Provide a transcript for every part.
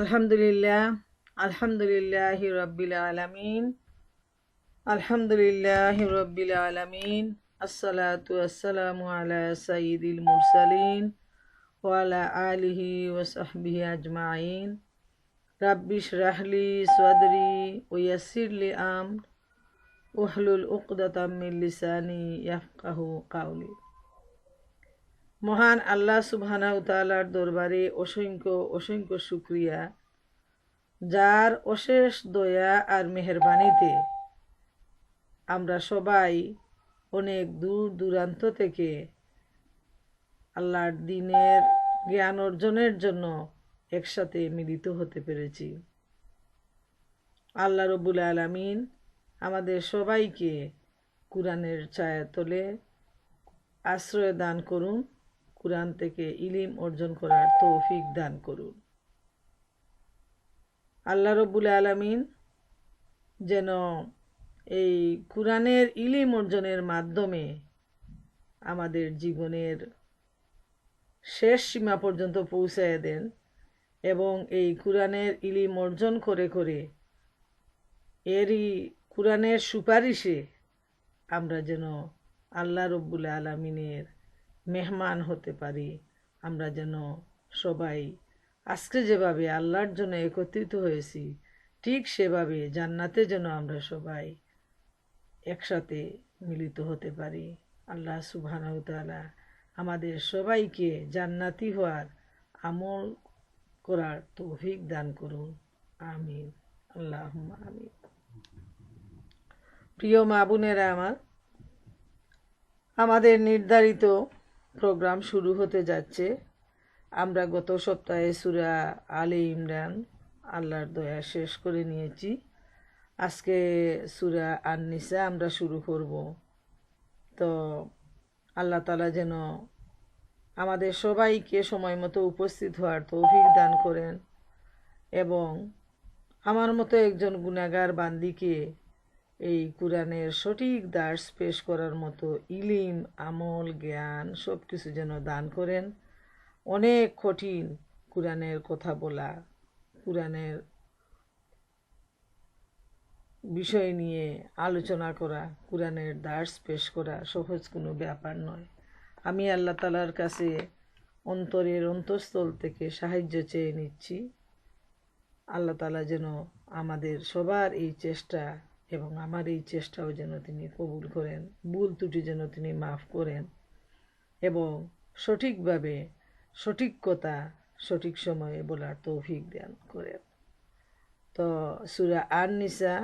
আলহামদুলিল্লাহ আলহামদুলিল্লাহি রাব্বিল আলামিন আলহামদুলিল্লাহি রাব্বিল আলামিন আসসালাতু আসসালামু আলা সাইয়্যিদিল মুরসালিন ওয়া আলা আলিহি ওয়া সাহবিহি আজমাইন রাব্বি ইশরাহ লি সাদরি ওয়া ইয়াসসির লি আমরি ওয়াহলুল উকদাতাম মিন লিসানি ইয়াফকাহু কাওলি। মহান আল্লাহ সুবহানাহু তাআলার দরবারে অসংখ্য অসংখ্য শুকরিয়া, যার অশেষ দয়া আর মেহেরবানিতে আমরা সবাই অনেক দূর দূরান্ত থেকে আল্লাহর দ্বীনের জ্ঞান অর্জনের জন্য একসাথে মিলিত হতে পেরেছি। আল্লাহ রব্বুল আলামিন আমাদের সবাইকে কুরআনের ছায়াতলে আশ্রয় দান করুন, কুরআন থেকে ইলম অর্জন করার তৌফিক দান করুন। আল্লাহ রব্বুল আলামিন যেন এই কুরআনের ইলম অর্জনের মাধ্যমে আমাদের জীবনের শেষ সীমা পর্যন্ত পৌঁছায় দেন এবং এই কুরআনের ইলম অর্জন করে করে এরই কুরআনের সুপারিশে আমরা যেন আল্লাহ রব্বুল আলামিনের মেহমান হতে পারি। আমরা যেন সবাই আজকে যেভাবে আল্লাহর জন্য একত্রিত হয়েছি, ঠিক সেভাবে জান্নাতে যেন আমরা সবাই একসাথে মিলিত হতে পারি। আল্লাহ সুবহানাহু তাআলা আমাদের সবাইকে জান্নাতি হওয়ার আমল করার তৌফিক দান করুন, আমিন, আল্লাহুম্মা আমিন। প্রিয় মা বোনেরা আমার, আমাদের নির্ধারিত প্রোগ্রাম শুরু হতে যাচ্ছে। আমরা গত সপ্তাহে সূরা আলে ইমরান আল্লাহর দয়া শেষ করে নিয়েছি। আজকে সূরা আন-নিসা আমরা শুরু করব। তো আল্লাহ তাআলা যেন আমাদের সবাইকে সময় মতো উপস্থিত হওয়ার তৌফিক দান করেন এবং আমার মতো একজন গুনাহগার বান্দিকে এই কুরআনের সঠিক দার্স পেশ করার মতো ইলিম, আমল, জ্ঞান সব কিছু যেন দান করেন। অনেক কঠিন কুরআনের কথা বলা, কুরআনের বিষয় নিয়ে আলোচনা করা, কুরআনের দার্স পেশ করা সহজ কোনো ব্যাপার নয়। আমি আল্লাহ তাআলার কাছে অন্তরের অন্তঃস্থল থেকে সাহায্য চেয়ে নিচ্ছি। আল্লাহ তাআলা যেন আমাদের সবার এই চেষ্টা এবং আমার এই চেষ্টাও যেন তিনি কবুল করেন, ভুল ত্রুটি যেন তিনি মাফ করেন এবং সঠিকভাবে সঠিক কথা সঠিক সময়ে বলার তৌফিক দান করেন। তো সূরা আন-নিসা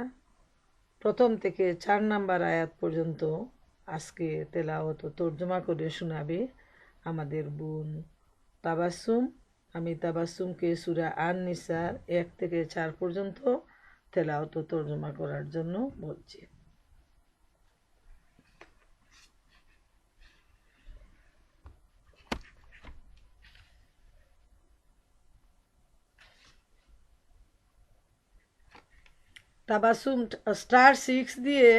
প্রথম থেকে 4 নম্বর আয়াত পর্যন্ত আজকে তেলাওয়াত ও তর্জমা করে শোনাবে আমাদের বোন তাবাসসুম। আমি তাবাসসুমকে সূরা আন-নিসার 1 থেকে 4 পর্যন্ত তেলাওয়াত ও তর্জমা করার জন্য বলছি। তাবাসসুম *6 দিয়ে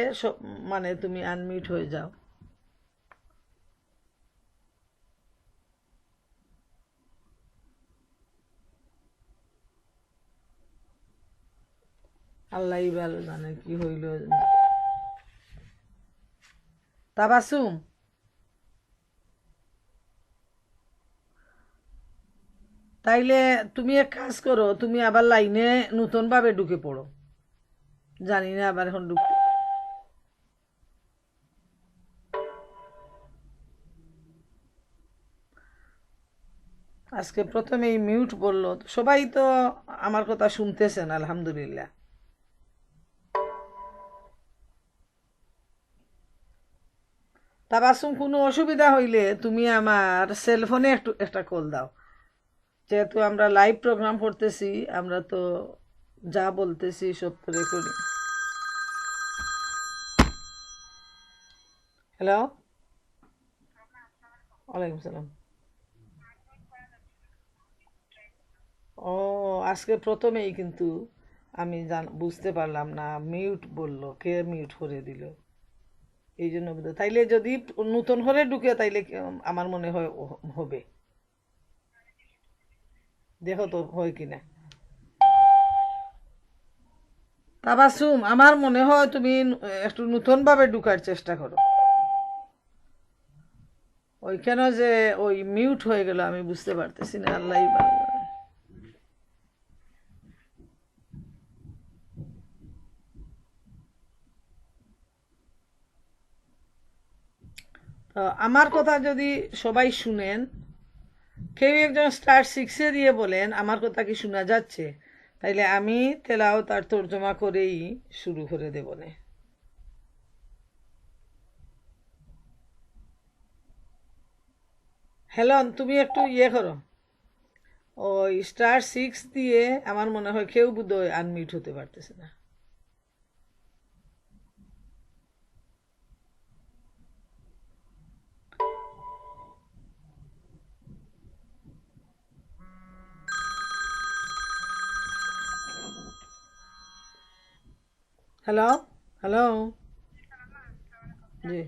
মানে তুমি আনমিউট হয়ে যাও। আল্লাহই ভালো জানে কি হইল। তাবাসসুম, তাইলে তুমি এক কাজ করো, তুমি আবার লাইনে নতুন ভাবে ঢুকে পড়ো। জানি না আবার এখন ঢুকতে। আজকে প্রথমেই মিউট বললো, সবাই তো আমার কথা শুনতেছেন আলহামদুলিল্লাহ। তাবাসসুম, কোনো অসুবিধা হইলে তুমি আমার সেলফোনে একটা কল দাও। যেহেতু আমরা লাইভ প্রোগ্রাম করতেছি, আমরা তো যা বলতেছি সব তো রেকর্ডিং। হ্যালো, ওয়ালাইকুম সালাম। ও, আজকে প্রথমেই কিন্তু আমি বুঝতে পারলাম না, মিউট বললো, কে মিউট করে দিল, এই জন্য তাইলে যদি নতুন করে ঢুকে তাইলে আমার মনে হয় হবে। দেখো তো হয় কিনা। তাবাসুম, আমার মনে হয় তুমি একটু নতুনভাবে ঢুকার চেষ্টা করো। ওইখানে যে ওই মিউট হয়ে গেল আমি বুঝতে পারতেছি না, আল্লাহই ভালো জানে। তো আমার কথা যদি সবাই শুনেন, কেউ একজন *6 দিয়ে বলেন আমার কথা কি শোনা যাচ্ছে, তাইলে আমি তেলাওয়াত আর তর্জমা করেই শুরু করে দেব না। হেলন, তুমি একটু ইয়ে করো, ওই *6 দিয়ে আমার মনে হয় কেউ বোধহয় আনমিউট হতে পারতেছে না। হ্যালো, হ্যালো, জি।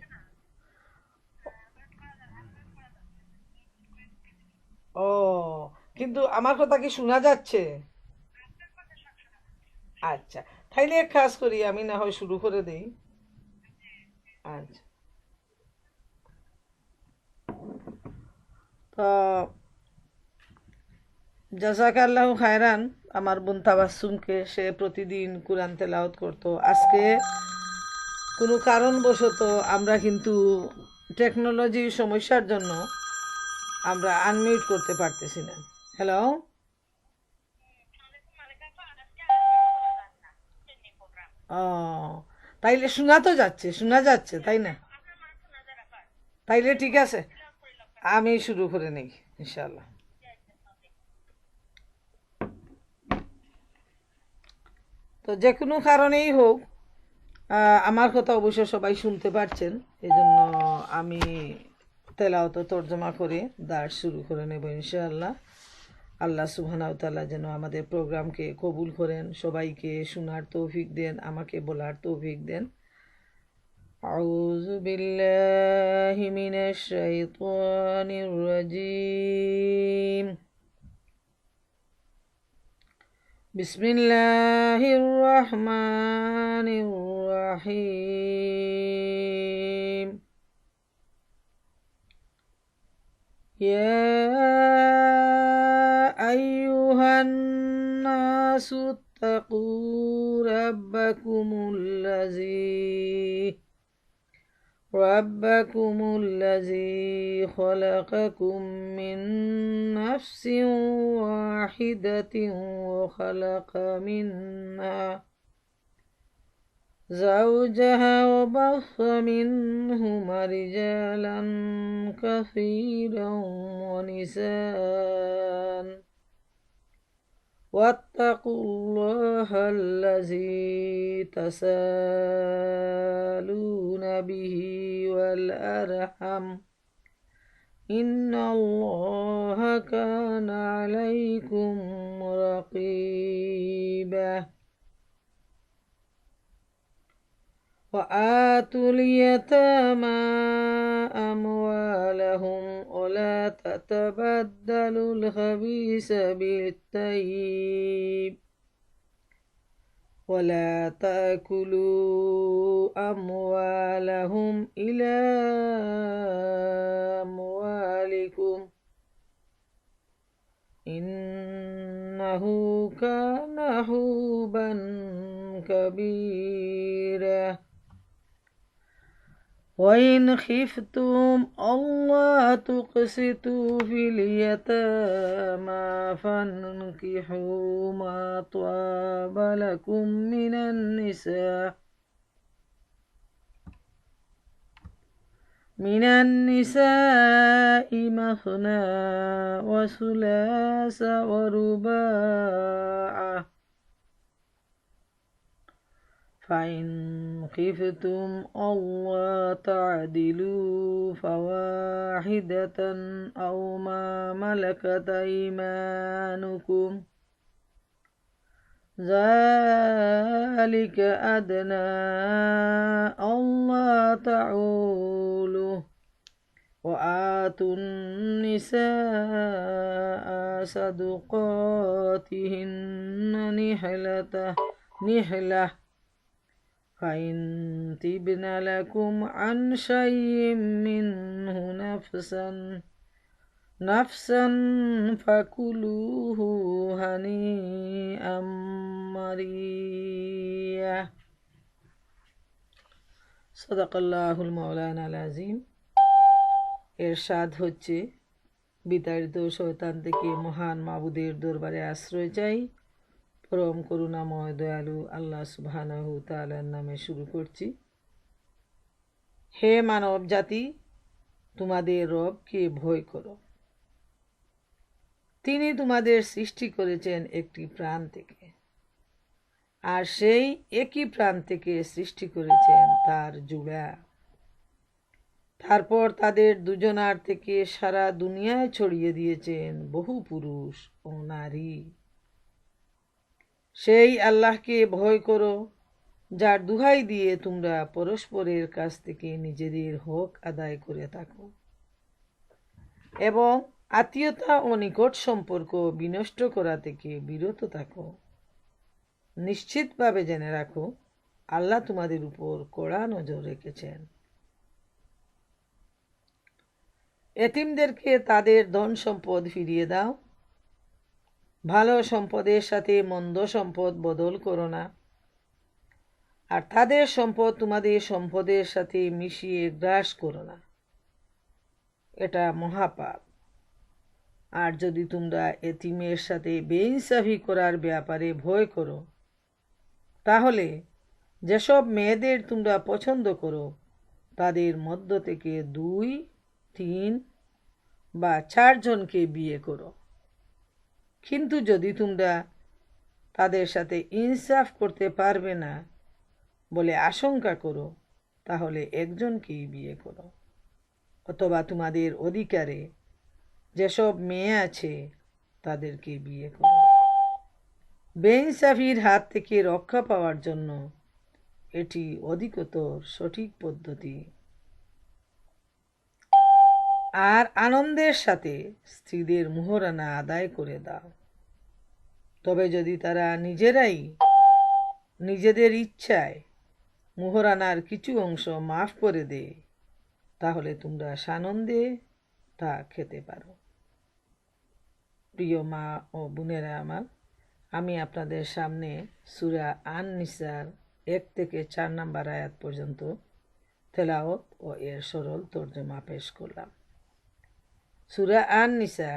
ও, কিন্তু আমার কথা কি শোনা যাচ্ছে? আচ্ছা, তাইলে এক কাজ করি, আমি না হয় শুরু করে দেই। আচ্ছা, তো জাযাকাল্লাহু খায়রান আমার বোন তাবাসসুমকে, সে প্রতিদিন কোরআন তেলাওয়াত করতো। আজকে কোনো কারণবশত আমরা কিন্তু টেকনোলজির সমস্যার জন্য আমরা আনমিউট করতে পারতেছি না। হ্যালো, ও, তাইলে শোনা তো যাচ্ছে, শোনা যাচ্ছে তাই না? তাইলে ঠিক আছে, আমি শুরু করে নেই ইনশাআল্লাহ। তো যে কোনো কারণেই হোক, আমার কথা অবশ্য সবাই শুনতে পারছেন, এই জন্য আমি তেলাওয়াত ও তর্জমা করে দাঁড় শুরু করে নেব ইনশাআল্লাহ। আল্লাহ সুবহানাহু ওয়া তাআলা যেন আমাদের প্রোগ্রামকে কবুল করেন, সবাইকে শোনার তৌফিক দেন, আমাকে বলার তৌফিক দেন। আউযু বিল্লাহি মিনাশ শাইতানির রাজীম। বিসমিল্লাহির রহমানির রহিম। يا أيها الناس اتقوا ربكم الذي خلقكم من نفس واحدة وخلق منها زوجها وبث منهما رجالا كثيرا ونساء واتقوا الله الذي تساءلون به والأرحم إن الله كان عليكم رقيبا وآتوا اليتامى أموالهم ولا تتبدلوا الخبيث بالطيب ولا تأكلوا أموالهم إلى أموالكم إنه كان حوبا كبيرا وإن خفتم ألا تقسطوا في اليتامى فانكحوا ما طاب لكم من النساء مثنى وثلاث ورباع فإن خفتم ألا تعدلوا فواحدة أو ما ملكت أيمانكم ذلك أدنى ألا تعولوا وآتوا النساء صدقاتهن نحلة فإن تبن لكم عن شيء منه نفسا فكلوه هنيئا مريئا সদাকাল্লাহুল মাওলানা আল-আযীম। এর স্বাদ হচ্ছে, বিতাড়িত শয়তান থেকে মহান মাবুদের দরবারে আশ্রয় চাই। পরম করুণাময় দয়ালু আল্লাহ সুবহানাহু তাআলার নামে শুরু করছি। হে মানব জাতি, তোমাদের রবকে ভয় করো। তিনি তোমাদের সৃষ্টি করেছেন একটি প্রাণ থেকে, আর সেই একই প্রাণ থেকে সৃষ্টি করেছেন তার জোড়া। তারপর তাদের দুজনার থেকে সারা দুনিয়ায় ছড়িয়ে দিয়েছেন বহু পুরুষ ও নারী। সেই আল্লাহকে ভয় করো, যার দুহাই দিয়ে তোমরা পরস্পরের কাছ থেকে নিজেদের হক আদায় করে থাকো এবং আত্মীয়তা ও নিকট সম্পর্ক বিনষ্ট করা থেকে বিরত থাকো। নিশ্চিতভাবে জেনে রাখো, আল্লাহ তোমাদের উপর কড়া নজর রেখেছেন। এতিমদেরকে তাদের ধন সম্পদ ফিরিয়ে দাও। ভালো সম্পদের সাথে মন্দ সম্পদ বদল করো না, আর তাদের সম্পদ তোমাদের সম্পদের সাথে মিশিয়ে গ্রাস করো না। এটা মহাপাপ। আর যদি তোমরা এতিমের সাথে বেইনসাফি করার ব্যাপারে ভয় করো, তাহলে যেসব মেয়েদের তোমরা পছন্দ করো তাদের মধ্য থেকে 2, 3 বা 4 জনকে বিয়ে করো। কিন্তু যদি তোমরা তাদের সাথে ইনসাফ করতে পারবে না বলে আশঙ্কা করো, তাহলে একজনকেই বিয়ে করো। অথবা তোমাদের অধিকারে যেসব মেয়ে আছে তাদেরকে বিয়ে করো। বেইনসাফির হাত থেকে রক্ষা পাওয়ার জন্য এটি অধিকতর সঠিক পদ্ধতি। আর আনন্দের সাথে স্ত্রীদের মোহরানা আদায় করে দাও। তবে যদি তারা নিজেরাই নিজেদের ইচ্ছায় মোহরানার কিছু অংশ মাফ করে দেয়, তাহলে তোমরা সানন্দে তা খেতে পারো। প্রিয় মা ও বোনেরা আমার, আমি আপনাদের সামনে সূরা আন-নিসার 1 থেকে 4 নম্বর আয়াত পর্যন্ত তেলাওয়াত ও এর সরল তর্জমা পেশ করলাম। সূরা আন-নিসা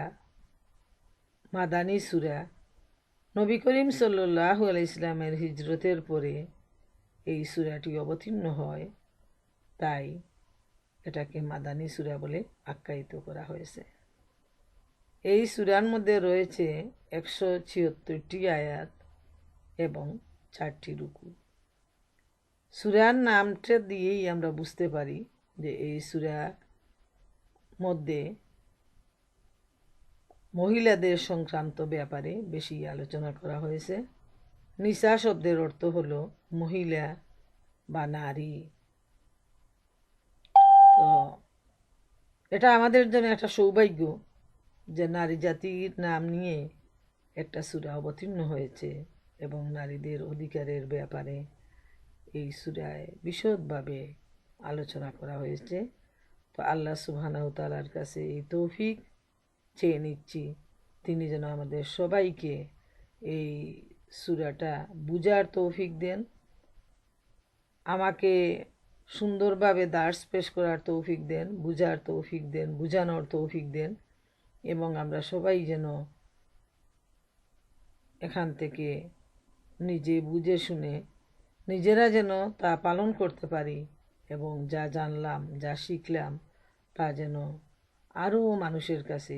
মাদানী সূরা। নবী করিম সাল্লাল্লাহু আলাইহি সাল্লামের হিজরতের পরে এই সূরাটি অবতীর্ণ হয়, তাই এটাকে মাদানী সূরা বলে আখ্যায়িত করা হয়েছে। এই সূরার মধ্যে রয়েছে 176টি আয়াত এবং 4টি রুকু। সূরার নামটা দিয়েই আমরা বুঝতে পারি যে এই সূরার মধ্যে মহিলাদের সংক্রান্ত ব্যাপারে বেশি আলোচনা করা হয়েছে। নিসা শব্দের অর্থ হলো মহিলা বা নারী। তো এটা আমাদের জন্য একটা সৌভাগ্য যে নারী জাতির নাম নিয়ে একটা সূরা অবতীর্ণ হয়েছে এবং নারীদের অধিকারের ব্যাপারে এই সূরায় বিশদভাবে আলোচনা করা হয়েছে। তো আল্লাহ সুবহানাহু তাআলার কাছে এই তৌফিক চেয়ে নিচ্ছি, তিনি যেন আমাদের সবাইকে এই সূরাটা বুঝার তৌফিক দেন, আমাকে সুন্দরভাবে দার্স পেশ করার তৌফিক দেন, বুঝার তৌফিক দেন, বুঝানোর তৌফিক দেন, এবং আমরা সবাই যেন এখান থেকে নিজে বুঝে শুনে নিজেরা যেন তা পালন করতে পারি এবং যা জানলাম, যা শিখলাম তা যেন আরও মানুষের কাছে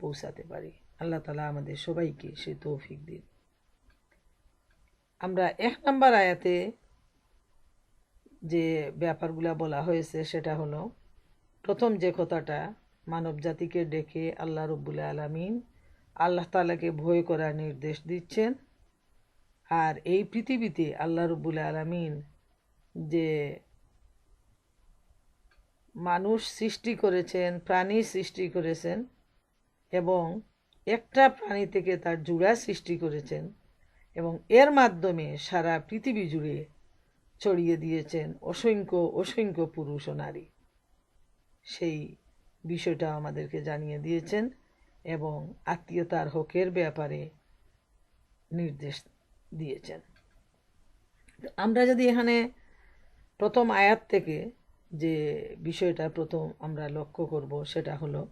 পৌঁছাতে পারি। আল্লাহ তাআলা আমাদের সবাইকে সে তৌফিক দিন। আমরা 1 নম্বর আয়াতে যে ব্যাপারগুলো বলা হয়েছে সেটা হলো, প্রথম যে কথাটা, মানব জাতিকে ডেকে আল্লাহ রব্বুল আলামিন আল্লাহ তাআলাকে ভয় করার নির্দেশ দিচ্ছেন। আর এই পৃথিবীতে আল্লাহ রব্বুল আলামিন যে মানুষ সৃষ্টি করেছেন, প্রাণী সৃষ্টি করেছেন এবং একটা প্রাণী থেকে তার জোড়া সৃষ্টি করেছেন এবং এর মাধ্যমে সারা পৃথিবী জুড়ে ছড়িয়ে দিয়েছেন অসংখ্য অসংখ্য পুরুষ ও নারী, সেই বিষয়টা আমাদেরকে জানিয়ে দিয়েছেন এবং আত্মীয়তার হকের ব্যাপারে নির্দেশ দিয়েছেন। আমরা যদি এখানে প্রথম আয়াত থেকে যে বিষয়টা প্রথম আমরা লক্ষ্য করব সেটা হলো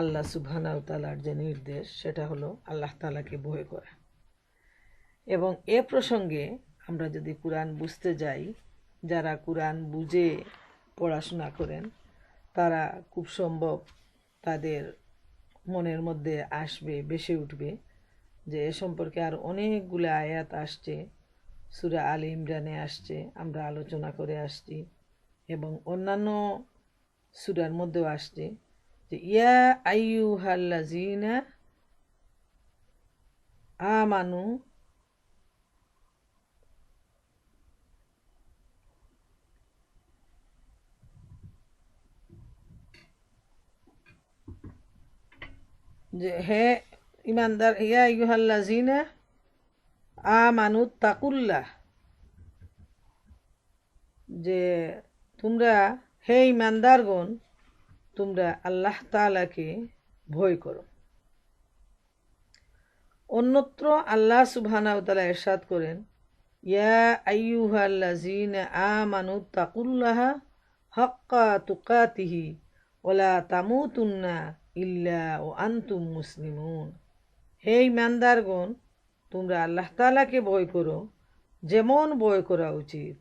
আল্লাহ সুবহানাহু ওয়া তাআলার যে নির্দেশ, সেটা হলো আল্লাহ তাআলাকে ভয় করা। এবং এ প্রসঙ্গে আমরা যদি কুরআন বুঝতে যাই, যারা কুরআন বুঝে পড়াশোনা করেন তারা খুব সম্ভব তাদের মনের মধ্যে আসবে, বেশি উঠবে যে এ সম্পর্কে আর অনেকগুলো আয়াত আসছে, সূরা আলে ইমরানে আসছে, আমরা আলোচনা করে আসছি, এবং অন্যান্য সূরার মধ্যেও আসছে যে ইয়া আইয়ুহাল্লাযীনা আমানু, যে হে ইমানদার, ইয়া আইয়ুহাল্লাযীনা আমানু তাকুল্লাহ, যে তোমরা হে ইমানদারগণ তোমরা আল্লাহ তাআলাকে ভয় করো। অন্যত্র আল্লাহ সুবহানাহু ওয়া তাআলা ইরশাদ করেন ইয়া আইয়ুহাল্লাযীনা আমানু তাকুল্লাহা হাক্কা তুকাতিহি ওয়া লা তামুতুন্না ইল্লা ওয়া আনতুম মুসলিমুন। হে ইমানদারগণ তোমরা আল্লাহ তাআলাকে ভয় করো যেমন ভয় করা উচিত,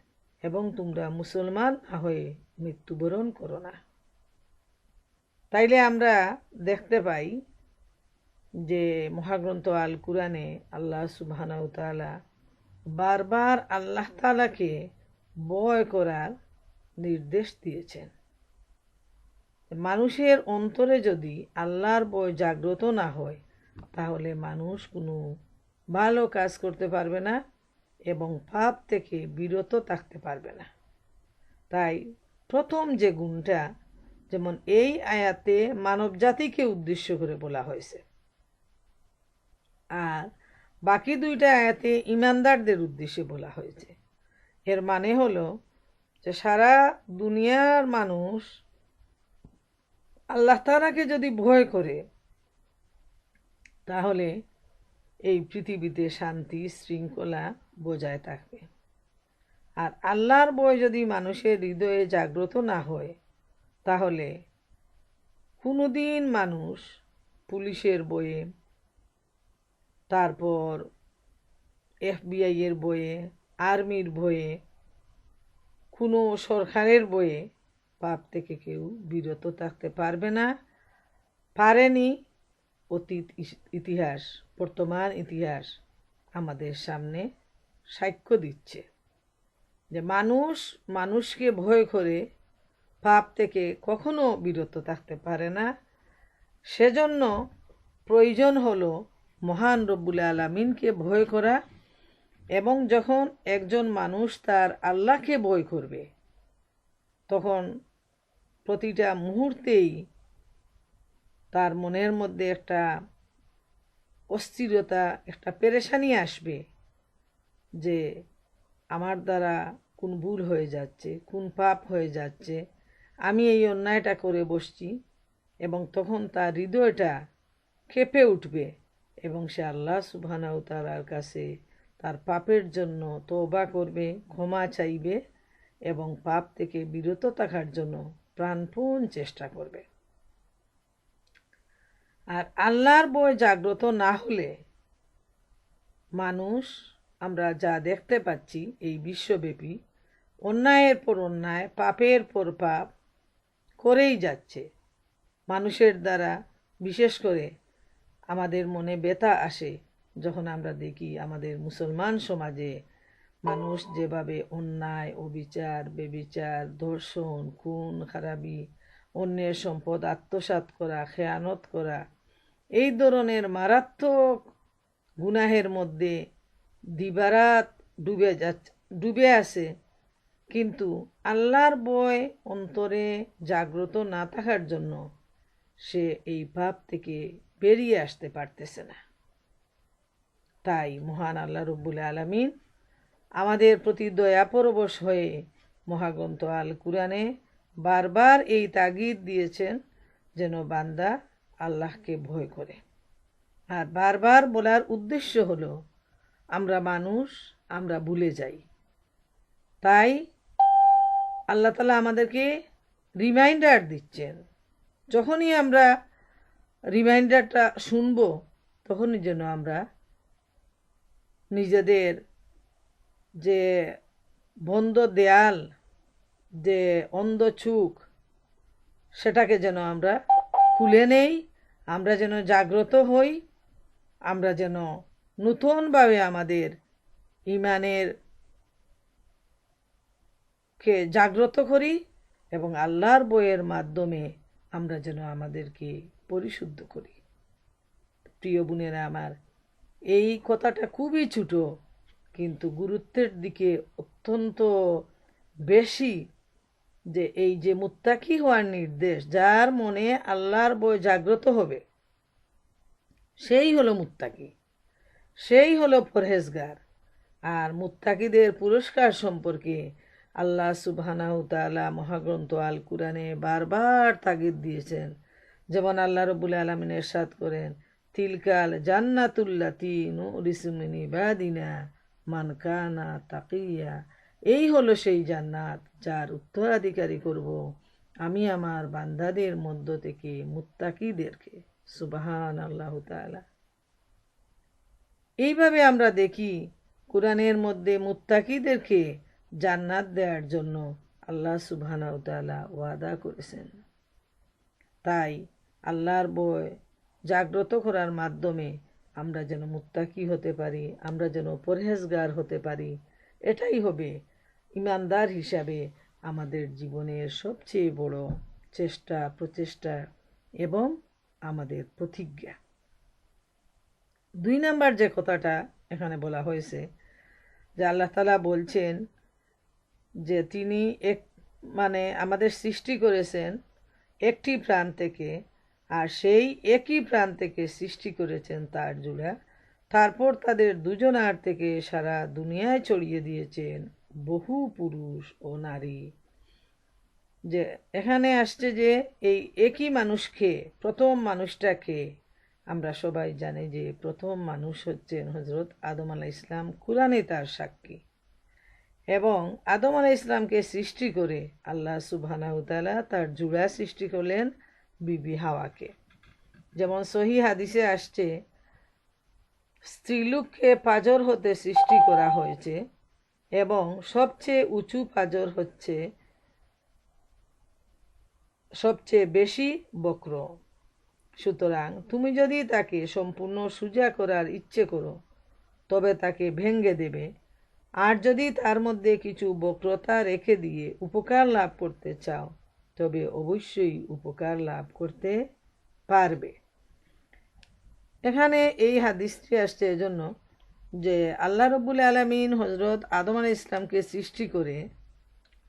এবং তোমরা মুসলমান না হয়ে মৃত্যুবরণ করো না। তাইলে আমরা দেখতে পাই যে মহাগ্রন্থ আল কুরআনে আল্লাহ সুবহানাহু ওয়া তাআলা বারবার আল্লাহ তাআলাকে ভয় করার নির্দেশ দিয়েছেন। মানুষের অন্তরে যদি আল্লাহর ভয় জাগ্রত না হয় তাহলে মানুষ কোনো ভালো কাজ করতে পারবে না এবং পাপ থেকে বিরত থাকতে পারবে না। তাই প্রথম যে গুণটা, যেমন এই আয়াতে মানব জাতিকে উদ্দেশ্য করে বলা হয়েছে, আর বাকি দুইটা আয়াতে ইমানদারদের উদ্দেশ্যে বলা হয়েছে। এর মানে হলো যে সারা দুনিয়ার মানুষ আল্লাহ তাআলাকে যদি ভয় করে তাহলে এই পৃথিবীতে শান্তি শৃঙ্খলা বজায় থাকবে। আর আল্লাহর ভয় যদি মানুষের হৃদয়ে জাগ্রত না হয় তাহলে কোনোদিন মানুষ পুলিশের ভয়ে, তারপর FBI এর ভয়ে, আর্মির ভয়ে, কোনো সরকারের ভয়ে পাপ থেকে কেউ বিরত থাকতে পারবে না, পারেনি। অতীত ইতিহাস, বর্তমান ইতিহাস আমাদের সামনে সাক্ষ্য দিচ্ছে যে মানুষ মানুষকে ভয় করে পাপ থেকে কখনো বিরত থাকতে পারে না। সেজন্য প্রয়োজন হলো মহান রব্বুল আলামিনকে ভয় করা, এবং যখন একজন মানুষ তার আল্লাহকে ভয় করবে তখন প্রতিটা মুহূর্তেই তার মনের মধ্যে একটা অস্থিরতা, একটা পেরেশানি আসবে যে আমার দ্বারা কোন ভুল হয়ে যাচ্ছে, কোন পাপ হয়ে যাচ্ছে, আমি এই অন্যায়টা করে বসছি, এবং তখন তার হৃদয়টা কেঁপে উঠবে এবং সে আল্লাহ সুবহানাহু ওয়া তাআলার কাছে তার পাপের জন্য তওবা করবে, ক্ষমা চাইবে এবং পাপ থেকে বিরত থাকার জন্য প্রাণপণ চেষ্টা করবে। আর আল্লাহর ভয় জাগ্রত না হলে মানুষ, আমরা যা দেখতে পাচ্ছি এই বিশ্বব্যাপী, অন্যায়ের পর অন্যায়, পাপের পর পাপ করেই যাচ্ছে। মানুষের দ্বারা বিশেষ করে আমাদের মনে ব্যথা আসে যখন আমরা দেখি আমাদের মুসলমান সমাজে মানুষ যেভাবে অন্যায়, অবিচার, বেবিচার, ধর্ষণ, খুন খারাপি, অন্যের সম্পদ আত্মসাৎ করা, খেয়ানত করা, এই ধরনের মারাত্মক গুনাহের মধ্যে দিবারাত ডুবে আছে, কিন্তু আল্লাহর ভয় অন্তরে জাগ্রত না থাকার জন্য সে এই পাপ থেকে বেরিয়ে আসতে পারতেছে না। তাই মহান আল্লাহ রব্বুল আলামিন আমাদের প্রতি দয়াপরবশ হয়ে মহাগ্রন্থ আল কুরআনে বারবার এই তাগিদ দিয়েছেন যেন বান্দা আল্লাহকে ভয় করে। আর বারবার বলার উদ্দেশ্য হলো আমরা মানুষ, আমরা ভুলে যাই। তাই আল্লাহ তাআলা আমাদেরকে রিমাইন্ডার দিচ্ছেন। যখনই আমরা রিমাইন্ডারটা শুনব তখনই যেন আমরা নিজেদের যে বন্ধ দেয়াল, যে অন্ধ চোখ, সেটাকে যেন আমরা খুলে নেই, আমরা যেন জাগ্রত হই, আমরা যেন নতুনভাবে আমাদের ইমানের কে জাগ্রত করি এবং আল্লাহর বইয়ের মাধ্যমে আমরা যেন আমাদেরকে পরিশুদ্ধ করি। প্রিয় বোনেরা আমার, এই কথাটা খুবই ছোট কিন্তু গুরুত্বের দিকে অত্যন্ত বেশি। যে এই যে মুত্তাকি হওয়ার নির্দেশ, যার মনে আল্লাহর ভয় জাগ্রত হবে সেই হলো মুত্তাকি, সেই হলো পরহেজগার। আর মুত্তাকিদের পুরস্কার সম্পর্কে আল্লাহ সুবহানাহু তাআলা মহাগ্রন্থ আল কুরআনে বারবার তাগিদ দিয়েছেন। যেমন আল্লাহ রাব্বুল আলামিন ইরশাদ করেন, তিলকাল জান্নাতুল্লাতী নুরিসু মিন ইবাদিনা মান কানা তাকিয়া। এই হলো সেই জান্নাত যার উত্তরাধিকারী করব আমি আমার বান্দাদের মধ্য থেকে মুত্তাকিদেরকে। সুবহানাল্লাহু তাআলা। এইভাবে আমরা দেখি কুরআনের মধ্যে মুত্তাকিদেরকে জান্নাত দেওয়ার জন্য আল্লাহ সুবহানাহু তাআলা ওয়াদা করেছেন। তাই আল্লাহর ভয় জাগ্রত করার মাধ্যমে আমরা যেন মুত্তাকি হতে পারি, আমরা যেন পরহেজগার হতে পারি, এটাই হবে ইমানদার হিসাবে আমাদের জীবনের সবচেয়ে বড় চেষ্টা, প্রচেষ্টা এবং আমাদের প্রতিজ্ঞা। 2 নাম্বার যে কথাটা এখানে বলা হয়েছে, যে আল্লাহ তাআলা বলছেন যে তিনি আমাদের সৃষ্টি করেছেন একটি প্রাণ থেকে, আর সেই একই প্রাণ থেকে সৃষ্টি করেছেন তার জোড়া, তারপর তাদের দুজনার থেকে সারা দুনিয়ায় ছড়িয়ে দিয়েছেন বহু পুরুষ ও নারী। যে এখানে আসছে যে এই একই মানুষকে, প্রথম মানুষটাকে আমরা সবাই জানি যে প্রথম মানুষ হচ্ছেন হযরত আদম আলাইহিস সালাম, কুরআনে তার সাক্ষী। এবং আদম আলাইহিস সালামকে সৃষ্টি করে আল্লাহ সুবহানাহু তাআলা তার জোড়া সৃষ্টি করলেন বিবি হাওয়াকে। যেমন সহিহ হাদিসে আসছে, স্ত্রীলোককে পাঁজর হতে সৃষ্টি করা হয়েছে এবং সবচেয়ে উঁচু পাঁজর হচ্ছে সবচেয়ে বেশি বক্র। সুতরাং তুমি যদি তাকে সম্পূর্ণ সোজা করার ইচ্ছে করো তবে তাকে ভেঙে দেবে, আর যদি তার মধ্যে কিছু বক্রতা রেখে দিয়ে উপকার লাভ করতে চাও তবে অবশ্যই উপকার লাভ করতে পারবে। এখানে এই হাদিসটি আসছে এজন্য যে আল্লাহ রাব্বুল আলামিন হযরত আদম আলাইহিস সালামকে সৃষ্টি করে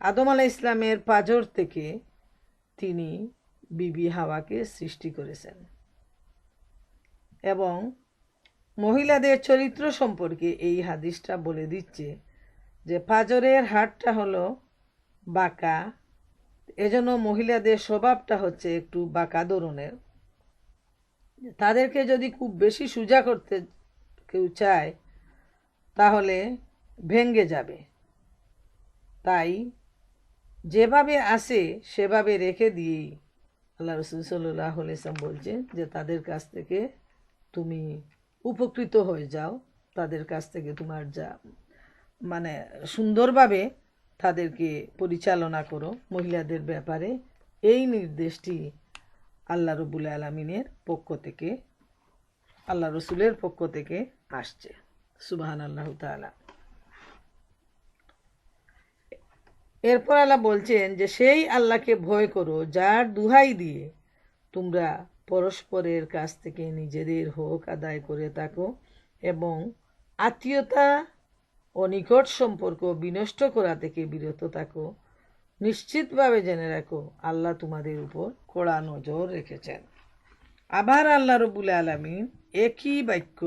আদম আলাইহিস সালামের পাঁজর থেকে তিনি বিবি হাওয়াকে সৃষ্টি করেছেন। এবং মহিলাদের চরিত্র সম্পর্কে এই হাদিসটা বলে দিচ্ছে যে পাঁজরের হাড়টা হলো বাঁকা, এজন্য মহিলাদের স্বভাবটা হচ্ছে একটু বাঁকা ধরনের। তাদেরকে যদি খুব বেশি সোজা করতে কেউ চায় তাহলে ভেঙে যাবে। তাই যেভাবে আসে সেভাবে রেখে দিয়েই আল্লাহ রাসূল সাল্লাল্লাহু আলাইহি ওয়াসাল্লাম বলছেন যে তাদের কাছ থেকে তুমি উপকৃত হয়ে যাও, তাদের কাছ থেকে তোমার যা সুন্দরভাবে তাদেরকে পরিচালনা করো মহিলাদের ব্যাপারে। এই নির্দেশটি আল্লাহ রাব্বুল আলামিনের পক্ষ থেকে, আল্লাহ রসুলের পক্ষ থেকে আসছে। সুবহানাল্লাহু তাআলা। এরপর আল্লাহ বলছেন যে সেই আল্লাহকে ভয় করো যার দুহাই দিয়ে তোমরা পরস্পরের কাছ থেকে নিজেদের হক আদায় করে থাকো এবং আত্মীয়তা ও নিকট সম্পর্ক বিনষ্ট করা থেকে বিরত থাকো। নিশ্চিতভাবে জেনে রাখো আল্লাহ তোমাদের উপর কড়া নজর রেখেছেন। আবার আল্লাহ রাব্বুল আলামিন একই বাক্য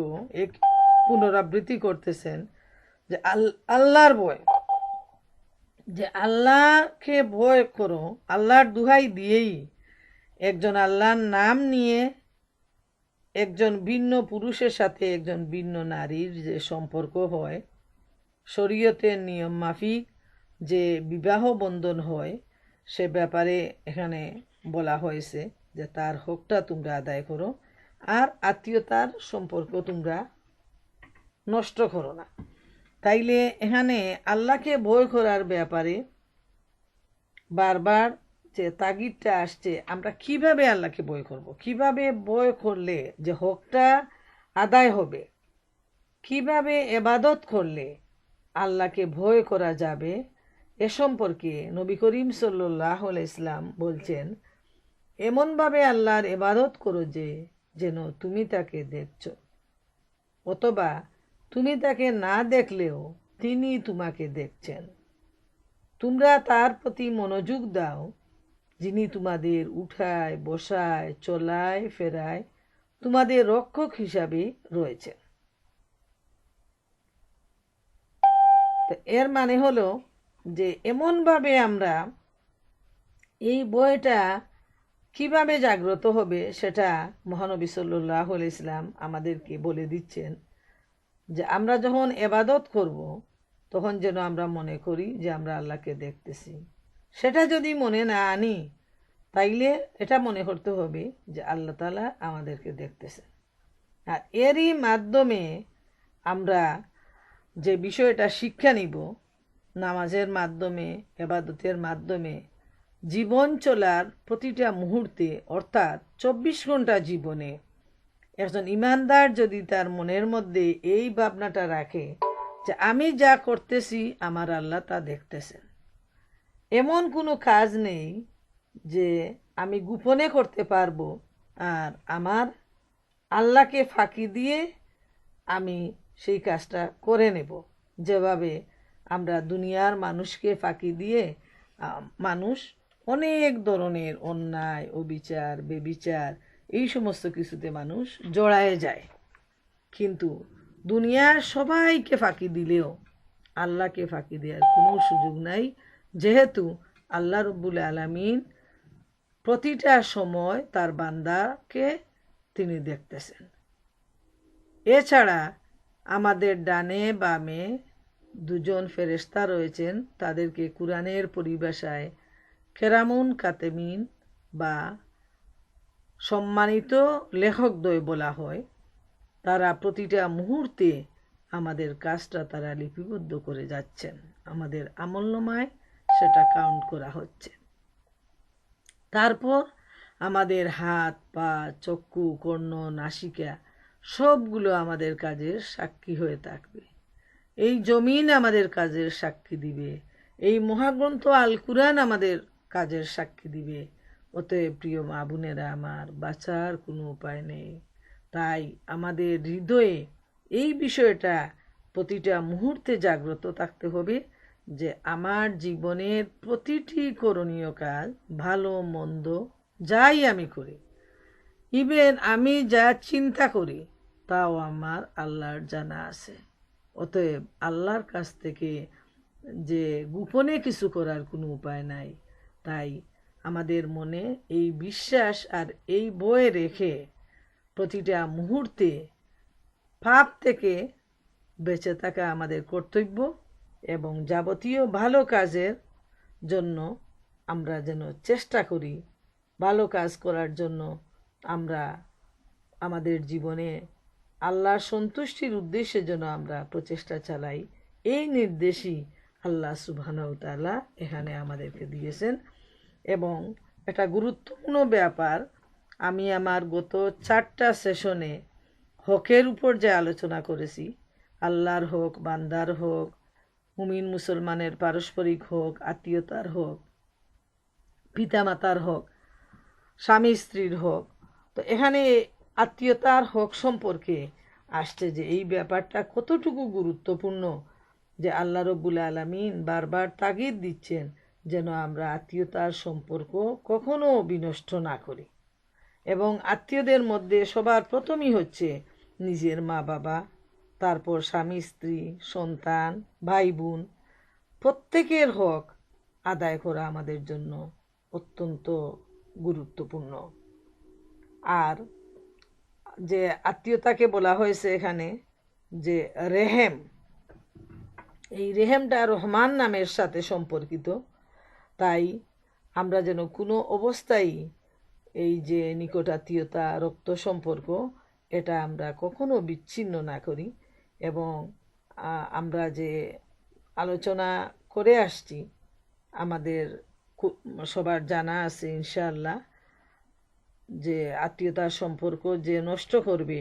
পুনরাবৃত্তি করতেছেন যে আল্লাহর ভয়, যে আল্লাহকে ভয় করো, আল্লাহর দুহাই দিয়েই একজন আল্লাহর নাম নিয়ে একজন ভিন্ন পুরুষের সাথে একজন ভিন্ন নারীর যে সম্পর্ক হয়, শরীয়তের নিয়ম মাফিক যে বিবাহ বন্ধন হয়, সে ব্যাপারে এখানে বলা হয়েছে যে তার হকটা তোমরা আদায় করো, আর আত্মীয়তার সম্পর্ক তোমরা নষ্ট করো না। তাইলে এখানে আল্লাহকে ভয় করার ব্যাপারে বারবার যে তাগিদটা আসছে, আমরা কিভাবে আল্লাহকে ভয় করব, কিভাবে ভয় করলে যে হকটা আদায় হবে, কিভাবে এবাদত করলে আল্লাহকে ভয় করা যাবে, এ সম্পর্কে নবী করিম সাল্লাল্লাহু আলাইহি ইসলাম বলছেন, এমনভাবে আল্লাহর এবাদত করো যে যেন তুমি তাকে দেখছ, অথবা তুমি তাকে না দেখলেও তিনি তোমাকে দেখছেন। তোমরা তার প্রতি মনোযোগ দাও, যিনি তোমাদের উঠায় বসায় চলায় ফেরায় তোমাদের রক্ষক হিসাবে রয়েছেন। তো এর মানে হলো যে এমনভাবে আমরা এই বইটা কিভাবে জাগ্রত হবে সেটা মহানবী সাল্লাল্লাহু আলাইহি ইসলাম আমাদেরকে বলে দিচ্ছেন, যে আমরা যখন এবাদত করব তখন যেন আমরা মনে করি যে আমরা আল্লাহকে দেখতেছি। সেটা যদি মনে না আনি, তাইলে এটা মনে করতে হবে যে আল্লাহ তাআলা আমাদেরকে দেখতেছেন। আর এরই মাধ্যমে আমরা যে বিষয়টা শিক্ষা নিব, নামাজের মাধ্যমে, এবাদতের মাধ্যমে, জীবন চলার প্রতিটা মুহূর্তে, অর্থাৎ 24 ঘন্টা জীবনে একজন ইমানদার যদি তার মনের মধ্যে এই ভাবনাটা রাখে যে আমি যা করতেছি আমার আল্লাহ তা দেখতেছেন, এমন কোনো কাজ নেই যে আমি গোপনে করতে পারবো আর আমার আল্লাহকে ফাঁকি দিয়ে আমি সেই কাজটা করে নেব। যেভাবে আমরা দুনিয়ার মানুষকে ফাঁকি দিয়ে মানুষ অনেক ধরনের অন্যায়, অবিচার, বেবিচার, এই সমস্ত কিছুতে মানুষ জড়ায়ে যায়, কিন্তু দুনিয়ার সবাইকে ফাঁকি দিলেও আল্লাহকে ফাঁকি দেওয়ার কোনো সুযোগ নাই, যেহেতু আল্লাহ রব্বুল আলামিন প্রতিটা সময় তার বান্দাকে তিনি দেখতেছেন। এছাড়া আমাদের ডানে বামে দুজন ফেরেশতা রয়েছেন, তাদেরকে কুরআনের পরিভাষায় কেরামুন কাতেমিন বা সম্মানিত লেখকদ্বয় বলা হয়। তারা প্রতিটা মুহূর্তে আমাদের কাজটা তারা লিপিবদ্ধ করে যাচ্ছেন, আমাদের আমলনামায় সেটা কাউন্ট করা হচ্ছে। তারপর আমাদের হাত, পা, চক্ষু, কর্ণ, নাসিকা সবগুলো আমাদের কাজের সাক্ষী হয়ে থাকবে। এই জমিন আমাদের কাজের সাক্ষী দিবে, এই মহাগ্রন্থ আল কুরআন আমাদের কাজের সাক্ষী দিবে। অতএব প্রিয় মা বোনেরা আমার, বাঁচার কোনো উপায় নেই। তাই আমাদের হৃদয়ে এই বিষয়টা প্রতিটা মুহূর্তে জাগ্রত থাকতে হবে যে আমার জীবনের প্রতিটি করণীয় কাজ, ভালো মন্দ যাই আমি করি, ইভেন আমি যা চিন্তা করি, তাও আমার আল্লাহর জানা আছে। অতএব আল্লাহর কাছ থেকে যে গোপনে কিছু করার কোনো উপায় নাই। তাই আমাদের মনে এই বিশ্বাস আর এই ভয় রেখে প্রতিটা মুহূর্তে পাপ থেকে বেঁচে থাকা আমাদের কর্তব্য, এবং যাবতীয় ভালো কাজের জন্য আমরা যেন চেষ্টা করি, ভালো কাজ করার জন্য আমরা আমাদের জীবনে আল্লাহর সন্তুষ্টির উদ্দেশ্যে যেন আমরা প্রচেষ্টা চালাই। এই নির্দেশই আল্লাহ সুবহানাহু ওয়া তাআলা এখানে আমাদেরকে দিয়েছেন। এবং একটা গুরুত্বপূর্ণ ব্যাপার, আমি আমার গত 4টা সেশনে হকের উপর যে আলোচনা করেছি, আল্লাহর হক, বান্দার হক, মুমিন মুসলমানের পারস্পরিক হক, আত্মীয়তার হক, পিতামাতার হক, স্বামী স্ত্রীর হক, তো এখানে আত্মীয়তার হক সম্পর্কে আসছে যে এই ব্যাপারটা কতটুকু গুরুত্বপূর্ণ, যে আল্লাহ রব্বুল আলামিন বারবার তাগিদ দিচ্ছেন যেন আমরা আত্মীয়তার সম্পর্ক কখনো বিনষ্ট না করি। এবং আত্মীয়দের মধ্যে সবার প্রথমই হচ্ছে নিজের মা বাবা, তারপর স্বামী স্ত্রী সন্তান ভাই বোন প্রত্যেকের হক আদায় করা আমাদের জন্য অত্যন্ত গুরুত্বপূর্ণ। আর যে আত্মীয়তাকে বলা হয়েছে এখানে যে রেহেম, এই রেহেমটা রহমান নামের সাথে সম্পর্কিত। তাই আমরা যেন কোনো অবস্থায় এই যে নিকট আত্মীয়তা রক্ত সম্পর্ক এটা আমরা কখনো বিচ্ছিন্ন না করি। এবং আমরা যে আলোচনা করে আসছি আমাদের সবার জানা আছে ইনশাআল্লাহ যে আত্মীয়তার সম্পর্ক যে নষ্ট করবে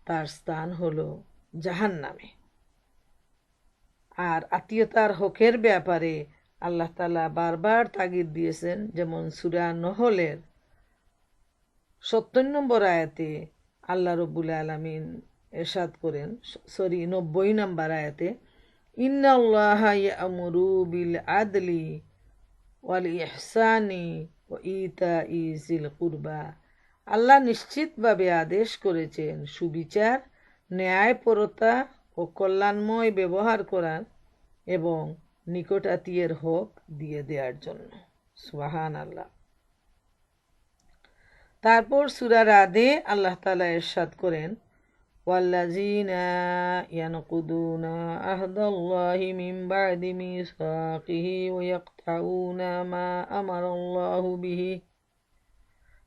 তার স্থান হলো জাহান্নামে। আর আত্মীয়তার হকের ব্যাপারে আল্লাহ তাআলা বারবার তাগিদ দিয়েছেন, যেমন সূরা নহলের 70 নম্বর আয়াতে আল্লাহ রব্বুল আলামিন ইরশাদ করেন, 90 নম্বর আয়াতে, ইন্নাল্লাহা ইয়া'মুরু বিল আদলি ওয়াল ইহসানি ওয়া ইতাই যিল কুরবা। আল্লাহ নিশ্চিতভাবে আদেশ করেছেন সুবিচার, ন্যায়পরতা ও কল্যাণময় ব্যবহার করার এবং নিকট আত্মীয়ের হক দিয়ে দেওয়ার জন্য। সুবহানাল্লাহ। তারপর সূরা রাদে আল্লাহ তাআলা ইরশাদ করেন, ওয়াল্লাযীনা ইয়ানকুদুনা আহদাল্লাহি মিন বা'দি মিসাকিহি ওয়া ইয়াকতাউনা মা আমারাল্লাহু বিহি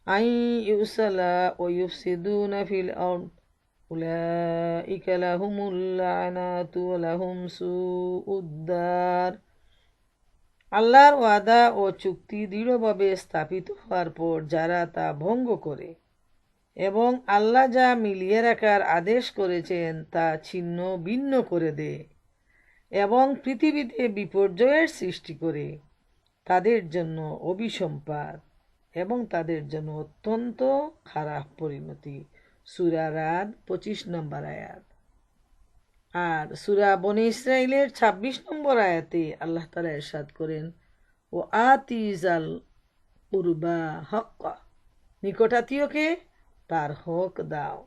আন ইউসালা ওয়া ইউফসিদুনা ফিল আরদ উলাইকা লাহুমুল লা'নাতু ওয়া লাহুম সুউদ দার। আল্লাহর ওয়াদা ও চুক্তি দৃঢ়ভাবে স্থাপিত হওয়ার পর যারা তা ভঙ্গ করে এবং আল্লাহ যা মিলিয়ে রাখার আদেশ করেছেন তা ছিন্ন ভিন্ন করে দেয় এবং পৃথিবীতে বিপর্যয়ের সৃষ্টি করে, তাদের জন্য অভিসম্পাদ এবং তাদের জন্য অত্যন্ত খারাপ পরিণতি। সূরা রাদ 25 নম্বর আয়াত। আর সূরা বনী ইসরাইলের 26 নম্বর আয়াতে আল্লাহ তাআলা ইরশাদ করেন, ও আতিজাল কুরবা হক্কা, নিকটাত্মীয়কে তার হক দাও।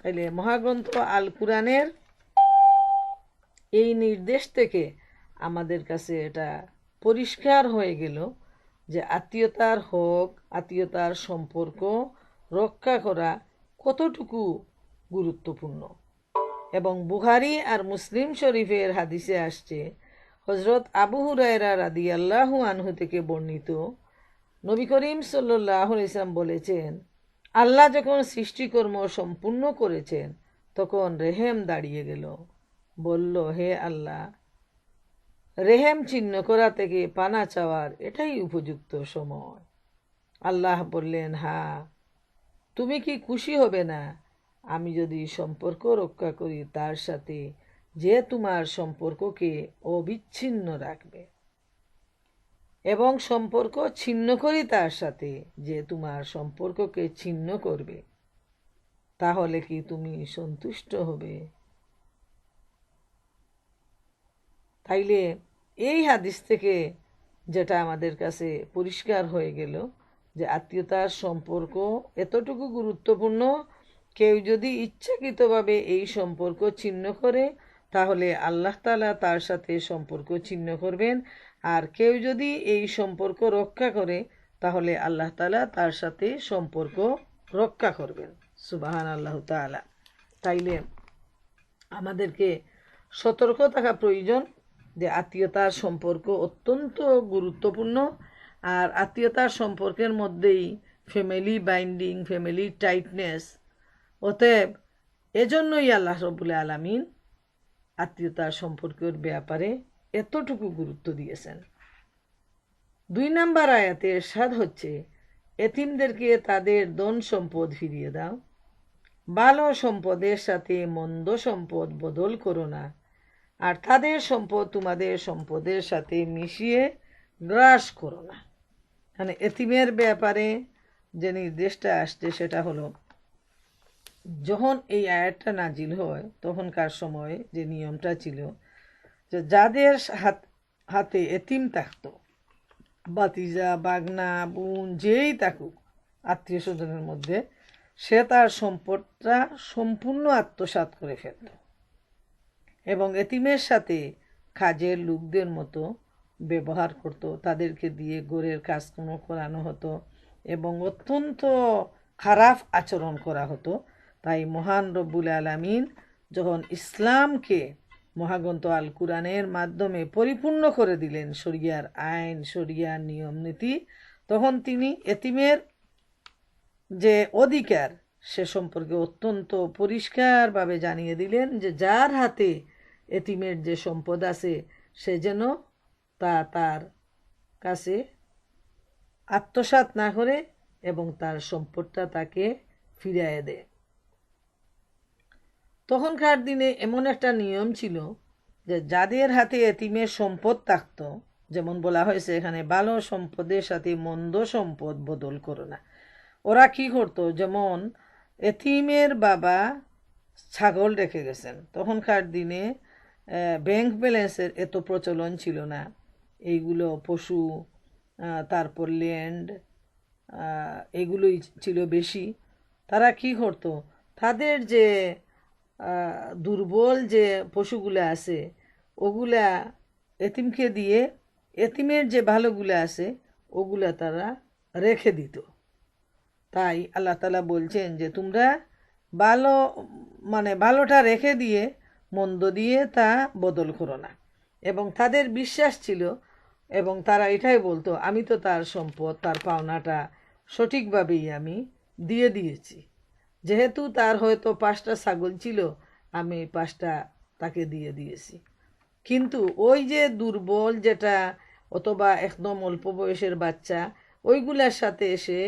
তাইলে মহাগ্রন্থ আল কুরআনের এই নির্দেশ থেকে আমাদের কাছে এটা পরিষ্কার হয়ে গেল যে আত্মীয়তার হক, আত্মীয়তার সম্পর্ক রক্ষা করা কতটুকু গুরুত্বপূর্ণ। এবং বুখারী আর মুসলিম শরীফের হাদিসে আসছে, হযরত আবু হুরায়রা রাদিয়াল্লাহু আনহু থেকে বর্ণিত, নবী করিম সাল্লাল্লাহু আলাইহি ওয়াসাল্লাম বলেছেন, আল্লাহ যখন সৃষ্টিকর্ম সম্পূর্ণ করেছেন তখন রেহেম দাঁড়িয়ে গেল, বলল, হে আল্লাহ, রেহেম ছিন্ন করা থেকে পানা চাওয়ার এটাই উপযুক্ত সময়। আল্লাহ বললেন, হ্যাঁ, তুমি কি খুশি হবে না আমি যদি সম্পর্ক রক্ষা করি তার সাথে যে তোমার সম্পর্ককে অবিচ্ছিন্ন রাখবে, এবং সম্পর্ক ছিন্ন করি তার সাথে যে তোমার সম্পর্ককে ছিন্ন করবে, তাহলে কি তুমি সন্তুষ্ট হবে? তাইলে এই হাদিস থেকে যেটা আমাদের কাছে পরিষ্কার হয়ে গেল যে আত্মীয়তার সম্পর্ক এতটুকু গুরুত্বপূর্ণ, কেউ যদি ইচ্ছাকৃতভাবে এই সম্পর্ক ছিন্ন করে তাহলে আল্লাহ তাআলা তার সাথে সম্পর্ক ছিন্ন করবেন, আর কেউ যদি এই সম্পর্ক রক্ষা করে তাহলে আল্লাহ তাআলা তার সাথে সম্পর্ক রক্ষা করবেন। সুবহানাল্লাহু তাআলা। তাইলে আমাদেরকে সতর্ক থাকা প্রয়োজন যে আত্মীয়তার সম্পর্ক অত্যন্ত গুরুত্বপূর্ণ। আর আত্মীয়তার সম্পর্কের মধ্যেই ফ্যামিলি বাইন্ডিং, ফ্যামিলি টাইটনেস। অতএব এজন্যই আল্লাহ রাব্বুল আলামিন আত্মীয়তার সম্পর্কের ব্যাপারে এতটুকু গুরুত্ব দিয়েছেন। 2 নম্বর আয়াতে ইরশাদ হচ্ছে, এতিমদেরকে তাদের ধন সম্পদ ফিরিয়ে দাও, ভালো সম্পদের সাথে মন্দ সম্পদ বদল করো না, আর তাদের সম্পদ তোমাদের সম্পদের সাথে মিশিয়ে গ্রাস করো না। মানে এতিমের ব্যাপারে যে নির্দেশটা আসছে সেটা হলো, যখন এই আয়াতটা নাজিল হয় তখনকার সময় যে নিয়মটা ছিল যে যাদের হাতে এতিম থাকতো, বাতিজা, বাগনা, বোন যেই থাকুক আত্মীয় স্বজনের মধ্যে, সে তার সম্পদটা সম্পূর্ণ আত্মসাৎ করে ফেলত। এবং এতিমের সাথে কাজের লোকদের মতো ব্যবহার করত, তাদেরকে দিয়ে ঘরের কাজকর্ম করানো হতো এবং অত্যন্ত খারাপ আচরণ করা হতো। তাই মহান রব্বুল আলামিন যখন ইসলামকে মহাগ্রন্থ আল কুরআনের মাধ্যমে পরিপূর্ণ করে দিলেন শরিয়ার আইন, শরিয়ার নিয়ম নীতি, তখন তিনি এতিমের যে অধিকার সে সম্পর্কে অত্যন্ত পরিষ্কারভাবে জানিয়ে দিলেন যে যার হাতে এতিমের যে সম্পদ আছে সে যেন তা তার কাছে আত্মসাৎ না করে এবং তার সম্পদটা তাকে ফিরিয়ে দেয়। তখনকার দিনে এমন একটা নিয়ম ছিল যে যাদের হাতে এতিমের সম্পদ থাকত, যেমন বলা হয়েছে এখানে, ভালো সম্পদের সাথে মন্দ সম্পদ বদল করো না। ওরা কি করতো, যেমন এতিমের বাবা ছাগল রেখে গেছেন, তখনকার দিনে ব্যাংক ব্যালেন্সের এত প্রচলন ছিল না, এইগুলো পশু তারপর ল্যান্ড এগুলোই ছিল বেশি। তারা কি করতো, তাদের যে দুর্বল যে পশুগুলো আছে ওগুলা এতিমকে দিয়ে এতিমের যে ভালোগুলো আছে ওগুলা তারা রেখে দিত। তাই আল্লাহ তাআলা বলছেন যে তোমরা ভালো ভালোটা রেখে দিয়ে মন্দ দিয়ে তা বদল করো না। এবং তাদের বিশ্বাস ছিল এবং তারা এটাই বলতো, আমি তো তার সম্পদ, তার পাওনাটা সঠিকভাবেই আমি দিয়ে দিয়েছি, যেহেতু তার হয়তো 5টা ছাগল ছিল, আমি 5টা তাকে দিয়ে দিয়েছি। কিন্তু ওই যে দুর্বল যেটা অথবা একদম অল্প বয়সের বাচ্চা, ওইগুলার সাথে এসে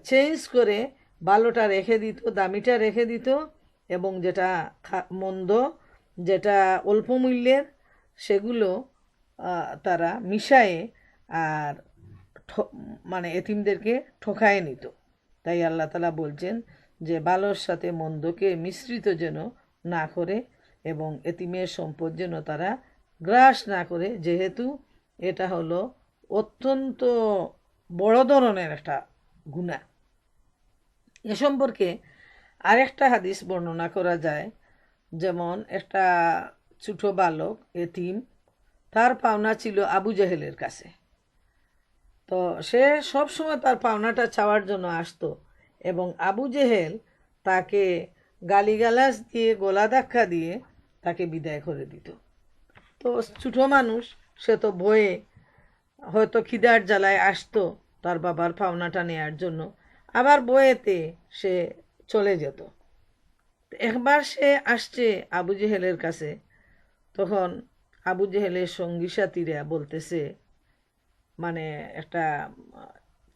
চেঞ্জ করে ভালোটা রেখে দিত, দামিটা রেখে দিত, এবং যেটা মন্দ, যেটা অল্প মূল্যের, সেগুলো তারা মিশায়ে আর এতিমদেরকে ঠকায় নিত। তাই আল্লাহ তাআলা বলছেন যে ভালোর সাথে মন্দকে মিশ্রিত যেন না করে এবং এতিমের সম্পদ যেন তারা গ্রাস না করে, যেহেতু এটা হলো অত্যন্ত বড় ধরনের একটা গুনাহ। এ সম্পর্কে আরেকটা হাদিস বর্ণনা করা যায়, যেমন একটা ছোট বালক এতিম, তার পাওনা ছিল আবু জেহেলের কাছে। তো সে সবসময় তার পাওনাটা চাওয়ার জন্য আসতো এবং আবু জেহেল তাকে গালিগালাজ দিয়ে, গলা ধাক্কা দিয়ে তাকে বিদায় করে দিত। তো ছোট মানুষ, সে তো ভয়ে হয়তো খিদার জ্বালায় আসতো তার বাবার পাওনাটা নেয়ার জন্য, আবার বয়েতে সে চলে যেত। একবার সে আসছে আবু জেহেলের কাছে, তখন আবু জেহেলের সঙ্গী সাথীরা বলতেছে, একটা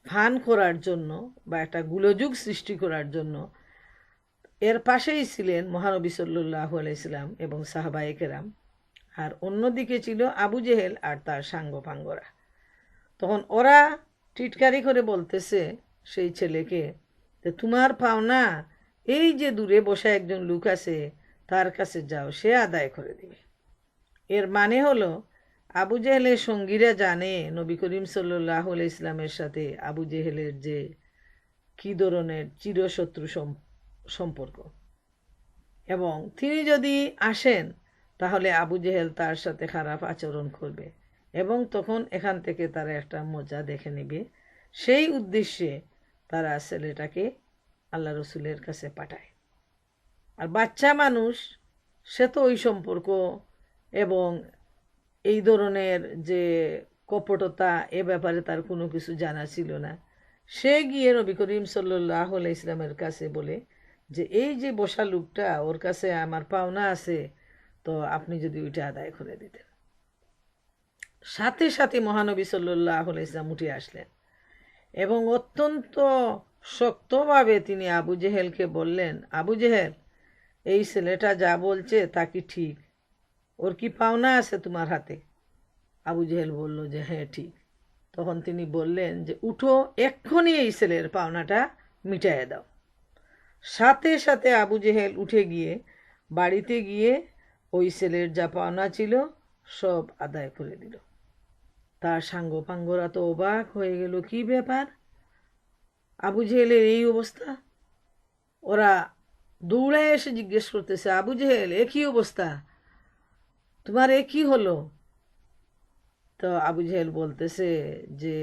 ফান করার জন্য বা একটা গুলযোগ সৃষ্টি করার জন্য, এর পাশেই ছিলেন মহানবী সাল্লাল্লাহু আলাইহি সাল্লাম এবং সাহাবায়ে কেরাম, আর অন্যদিকে ছিল আবু জেহেল আর তার সাঙ্গপাঙ্গরা। তখন ওরা টিটকারি করে বলতেছে সেই ছেলেকে যে তোমার পাওনা এই যে দূরে বসে একজন লোক আছে তার কাছে যাও, সে আদায় করে দিবে। এর মানে হলো আবু জেহেলের সঙ্গীরা জানে নবী করিম সাল্লাল্লাহু আলাইহি ইসলামের সাথে আবু জেহেলের যে কী ধরনের চিরশত্রু সম্পর্ক, এবং তিনি যদি আসেন তাহলে আবু জেহেল তার সাথে খারাপ আচরণ করবে এবং তখন এখান থেকে তারা একটা মজা দেখে নেবে। সেই উদ্দেশ্যে তারা ছেলেটাকে আল্লাহ রসুলের কাছে পাঠায়। আর বাচ্চা মানুষ, সে তো ওই সম্পর্ক এবং এই ধরনের যে কপটতা, এ ব্যাপারে তার কোনো কিছু জানা ছিল না। সে গিয়ে নবী করিম সাল্লাল্লাহু আলাইহি ইসলামের কাছে বলে যে এই যে বসা লোকটা, ওর কাছে আমার পাওনা আছে, তো আপনি যদি ওইটা আদায় করে দিতেন। সাথে সাথে মহানবী সাল্লাল্লাহু আলাইহি ইসলাম উঠে আসলেন এবং অত্যন্ত শক্তভাবে তিনি আবু জেহেলকে বললেন, আবু জেহেল, এই ছেলেটা যা বলছে তা কি ঠিক? ওর কি পাওনা আছে তোমার হাতে? আবু জেহেল বলল যে হ্যাঁ ঠিক। তখন তিনি বললেন যে উঠো, এক্ষুনি এই ছেলের পাওনাটা মিটাইয়ে দাও। সাথে সাথে আবু জেহেল উঠে গিয়ে বাড়িতে গিয়ে ওই ছেলের যা পাওনা ছিল সব আদায় করে দিল। তার সাঙ্গপাঙ্গরা তো অবাক হয়ে গেল, কি ব্যাপার, আবু জেহেলের এই অবস্থা? ওরা দৌড়ায় এসে জিজ্ঞেস করতেছে, আবু জেহেল, এ কী অবস্থা? তোমার এ কি হলো? তো আবু জেহেল বলতেছে যে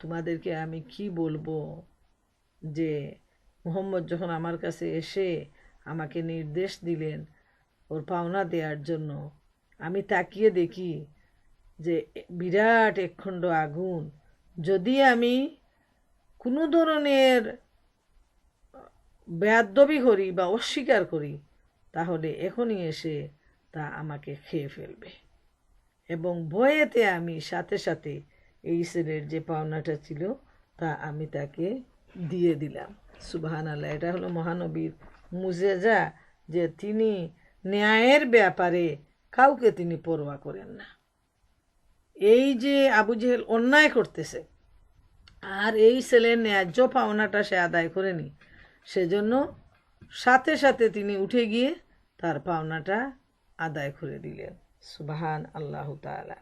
তোমাদেরকে আমি কি বলবো, যে মুহাম্মদ যখন আমার কাছে এসে আমাকে নির্দেশ দিলেন ওর পাওনা দেওয়ার জন্য, আমি তাকিয়ে দেখি যে বিরাট একখণ্ড আগুন। যদি আমি কোনো ধরনের বেয়াদবি করি বা অস্বীকার করি, তাহলে এখনই এসে তা আমাকে খেয়ে ফেলবে। এবং ভয়েতে আমি সাথে সাথে এই ছেলের যে পাওনাটা ছিল তা আমি তাকে দিয়ে দিলাম। সুবহানাল্লাহ। এটা হলো মহানবীর মুজেজা, যে তিনি ন্যায়ের ব্যাপারে কাউকে তিনি পরোয়া করেন না। এই যে আবু জেহেল অন্যায় করতেছে আর এই ছেলের ন্যায্য পাওনাটা সে আদায় করেনি, সেজন্য সাথে সাথে তিনি উঠে গিয়ে তার পাওনাটা আদায় করে দিলেন। সুবহান আল্লাহ তাআলা।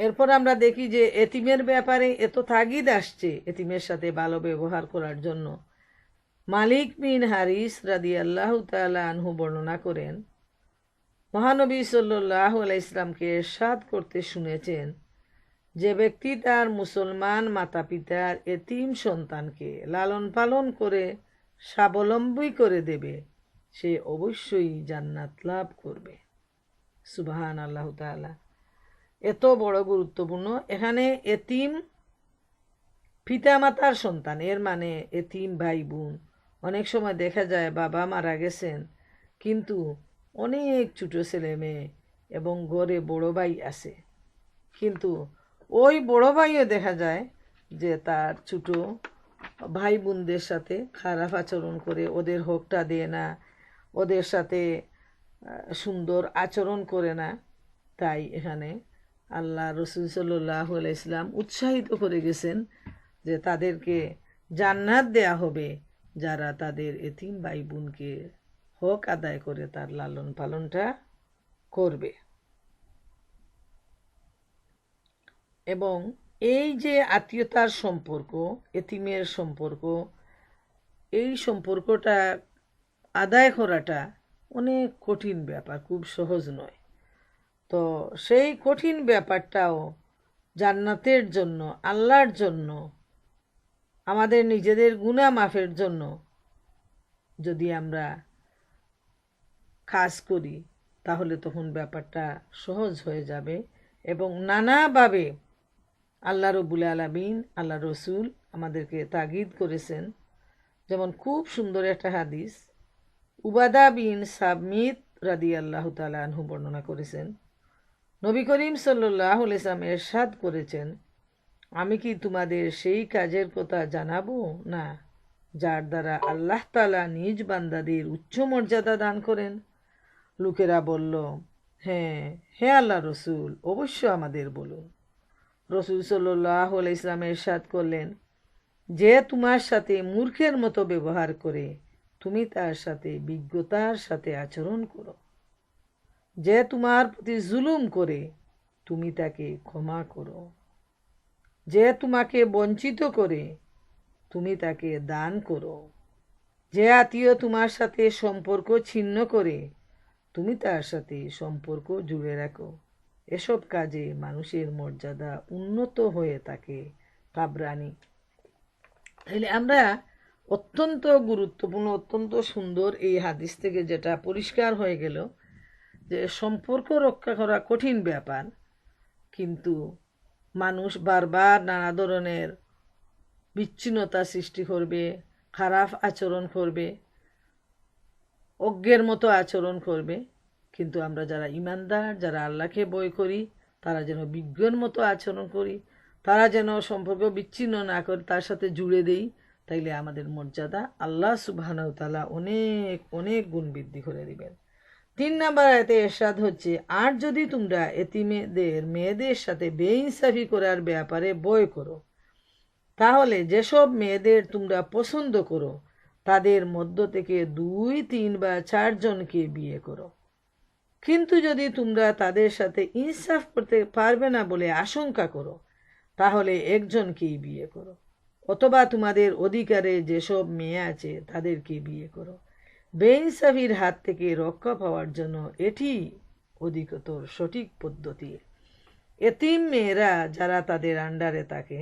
এরপর আমরা দেখি যে এতিমের ব্যাপারে এত তাগিদ আসছে এতিমের সাথে ভালো ব্যবহার করার জন্য। মালিক বিন হারিস রাদিয়াল্লাহু তাআলা আনহু বর্ণনা করেন, মহানবী সাল্লাল্লাহু আলাইহি ইসলামকে ইরশাদ করতে শুনেছেন, যে ব্যক্তি তার মুসলমান মাতা পিতার এতিম সন্তানকে লালন পালন করে স্বাবলম্বী করে দেবে, সে অবশ্যই জান্নাত লাভ করবে। সুবহান আল্লাহ তাআলা। এত বড় গুরুত্বপূর্ণ। এখানে এতিম পিতামাতার সন্তান, এর মানে এতিম ভাই বোন। অনেক সময় দেখা যায় বাবা মারা গেছেন কিন্তু অনেক ছোট ছেলে মেয়ে এবং ঘরে বড় ভাই আছে, কিন্তু ওই বড় ভাইও দেখা যায় যে তার ছোট ভাই বোনদের সাথে খারাপ আচরণ করে, ওদের হকটা দেয় না, ওদের সাথে সুন্দর আচরণ করে না। তাই এখানে আল্লাহ রসুল সাল্লাল্লাহু আলাইহি ইসলাম উৎসাহিত করে গেছেন যে তাদেরকে জান্নাত দেয়া হবে যারা তাদের এতিম ভাই বোনকে হক আদায় করে তার লালন পালনটা করবে। এবং এই যে আত্মীয়তার সম্পর্ক, এতিমের সম্পর্ক, এই সম্পর্কটা আদায় করাটা অনেক কঠিন ব্যাপার, খুব সহজ নয়। তো সেই কঠিন ব্যাপারটাও জান্নাতের জন্য, আল্লাহর জন্য, আমাদের নিজেদের গুনাহ মাফের জন্য যদি আমরা কাজ করি, তাহলে তখন ব্যাপারটা সহজ হয়ে যাবে। এবং নানাভাবে আল্লাহ রব্বুল আলামিন, আল্লাহ রসুল আমাদেরকে তাগিদ করেছেন। যেমন খুব সুন্দর একটা হাদিস উবাদা বিন সামিত রাদিয়াল্লাহু তাআলা আনহু বর্ণনা করেছেন, নবী করিম সাল্লাল্লাহু আলাইহি ওয়াসাল্লাম ইরশাদ করেছেন, আমি কি তোমাদের সেই কাজের কথা জানাবো না যার দ্বারা আল্লাহ তাআলা নিজ বান্দাদের উচ্চ মর্যাদা দান করেন? লোকেরা বলল, হ্যাঁ হে আল্লাহ রসুল, অবশ্য আমাদের বলুন। রসুল সাল্লাল্লাহু আলাইহি ওয়াসাল্লাম ইরশাদ করলেন, যে তোমার সাথে মূর্খের মতো ব্যবহার করে তুমি তার সাথে বিজ্ঞতার সাথে আচরণ করো। যে তোমার প্রতি জুলুম করে তুমি তাকে ক্ষমা করো। যে তোমাকে বঞ্চিত করে তুমি তাকে দান করো। যে আত্মীয় তোমার সাথে সম্পর্ক ছিন্ন করে তুমি তার সাথে সম্পর্ক জুড়ে রাখো। এসব কাজে মানুষের মর্যাদা উন্নত হয়ে থাকে। তাবরানি। তাইলে আমরা অত্যন্ত গুরুত্বপূর্ণ, অত্যন্ত সুন্দর এই হাদিস থেকে যেটা পরিষ্কার হয়ে গেল যে সম্পর্ক রক্ষা করা কঠিন ব্যাপার, কিন্তু মানুষ বারবার নানা ধরনের বিচ্ছিন্নতা সৃষ্টি করবে, খারাপ আচরণ করবে, অজ্ঞের মতো আচরণ করবে। কিন্তু আমরা যারা ইমানদার, যারা আল্লাহকে ভয় করি, তারা যেন বিজ্ঞর মতো আচরণ করি, তারা যেন সম্পর্ক বিচ্ছিন্ন না করে তার সাথে জুড়ে দেই। তাইলে আমাদের মর্যাদা আল্লাহ সুবহানাহু ওয়া তাআলা অনেক অনেক গুণ বৃদ্ধি করে দিবেন। 3 নম্বর আয়াতে ইরশাদ হচ্ছে, আর যদি তোমরা এতিমেদের মেয়েদের সাথে বেইনসাফি করার ব্যাপারে ভয় করো, তাহলে যেসব মেয়েদের তোমরা পছন্দ করো তাদের মধ্য থেকে 2, 3 বা 4 জনকে বিয়ে করো। কিন্তু যদি তোমরা তাদের সাথে ইনসাফ করতে পারবে না বলে আশঙ্কা করো, তাহলে একজনকেই বিয়ে করো। অথবা তোমাদের অধিকারে যেসব মেয়ে আছে তাদেরকে বিয়ে করো। বেইনসাফির হাত থেকে রক্ষা পাওয়ার জন্য এটি অধিকতর সঠিক পদ্ধতি। এতিম মেয়েরা যারা তাদের আন্ডারে থাকে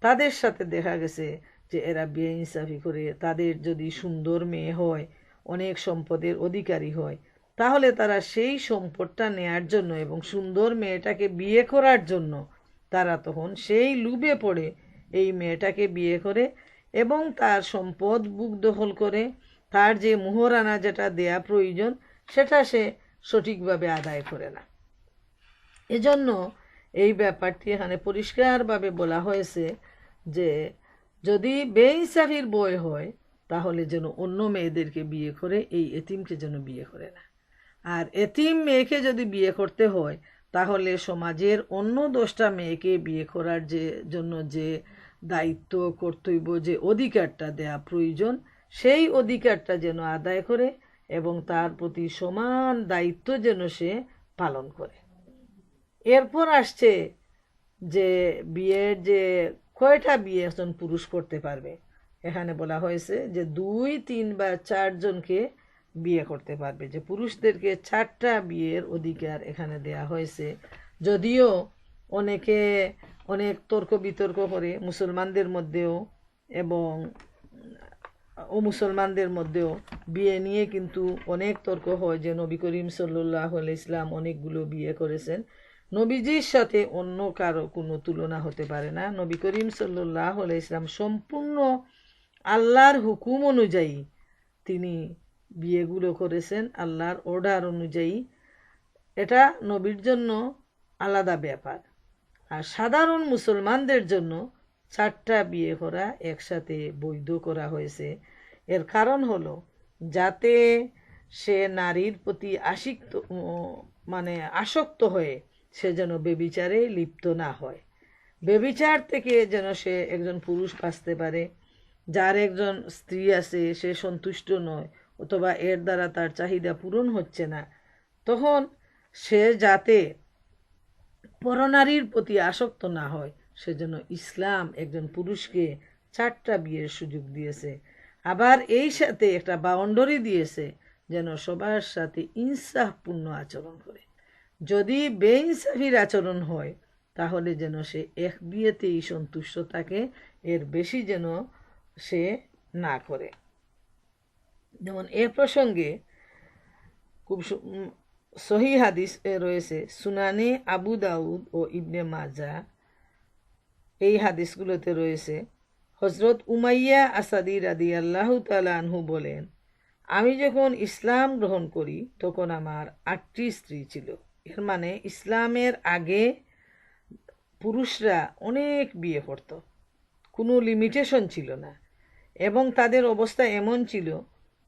তাদের সাথে দেখা গেছে যে এরা বেইনসাফি করে, তাদের যদি সুন্দর মেয়ে হয়, অনেক সম্পদের অধিকারী হয়, তাহলে তারা সেই সম্পদটা নেয়ার জন্য এবং সুন্দর মেয়েটাকে বিয়ে করার জন্য তারা তখন সেই লোভে পড়ে এই মেয়েটাকে বিয়ে করে এবং তার সম্পদ বুক দখল করে তার যে মোহরানা যেটা দেয়া প্রয়োজন সেটা সে সঠিকভাবে আদায় করে না। এজন্য এই ব্যাপারটি এখানে পরিষ্কারভাবে বলা হয়েছে যে যদি বেইনসাফির বই হয় তাহলে যেন অন্য মেয়েদেরকে বিয়ে করে, এই এতিমকে যেন বিয়ে করে না। আর এতিম মেয়েকে যদি বিয়ে করতে হয় তাহলে সমাজের অন্য 10টা মেয়েকে বিয়ে করার জন্য যে দায়িত্ব, কর্তব্য, যে অধিকারটা দেয়া প্রয়োজন সেই অধিকারটা যেন আদায় করে এবং তার প্রতি সমান দায়িত্ব যেন সে পালন করে। এরপর আসছে যে বিয়ের যে কয়টা বিয়ে একজন পুরুষ করতে পারবে। এখানে বলা হয়েছে যে 2, 3 বা 4 জনকে বিয়ে করতে পারবে, যে পুরুষদেরকে 4টা বিয়ের অধিকার এখানে দেয়া হয়েছে। যদিও অনেকে অনেক তর্ক বিতর্ক করে মুসলমানদের মধ্যেও এবং মুসলমানদের মধ্যেও বিয়ে নিয়ে কিন্তু অনেক তর্ক হয় যে নবী করিম সাল্লাল্লাহু আলাইহি ওয়াসাল্লাম অনেকগুলো বিয়ে করেছেন। নবীজির সাথে অন্য কারো কোনো তুলনা হতে পারে না। নবী করিম সাল্লাল্লাহু আলাইহি ওয়াসাল্লাম সম্পূর্ণ আল্লাহর হুকুম অনুযায়ী তিনি বিয়েগুলো করেছেন, আল্লাহর অর্ডার অনুযায়ী। এটা নবীর জন্য আলাদা ব্যাপার। আর সাধারণ মুসলমানদের জন্য 4টা বিয়ে করা একসাথে বৈধ করা হয়েছে। এর কারণ হলো যাতে সে নারীর প্রতি আসক্ত হয়ে সে যেন বেবিচারে লিপ্ত না হয়। বেবিচার থেকে যেন সে একজন পুরুষ বাঁচতে পারে। যার একজন স্ত্রী আছে সে সন্তুষ্ট নয় অথবা এর দ্বারা তার চাহিদা পূরণ হচ্ছে না, তখন সে যাতে পরনারীর প্রতি আসক্ত না হয় সেজন্য ইসলাম একজন পুরুষকে 4টা বিয়ের সুযোগ দিয়েছে। আবার এই সাথে একটা বাউন্ডারি দিয়েছে যেন সবার সাথে ইনসাফপূর্ণ আচরণ করে। যদি বেইনসাফির আচরণ হয় তাহলে যেন সে এক বিয়েতেই সন্তুষ্ট থাকে, এর বেশি যেন সে না করে। যেমন এ প্রসঙ্গে খুব সহিহ হাদিস রয়েছে, সুনানে আবু দাউদ ও ইবনে মাজা, এই হাদিসগুলোতে রয়েছে হজরত উমাইয়া আসাদি রাদিয়াল্লাহু তাআলা আনহু বলেন, আমি যখন ইসলাম গ্রহণ করি তখন আমার 8টি স্ত্রী ছিল। এর মানে ইসলামের আগে পুরুষরা অনেক বিয়ে করত, কোনো লিমিটেশন ছিল না এবং তাদের অবস্থা এমন ছিল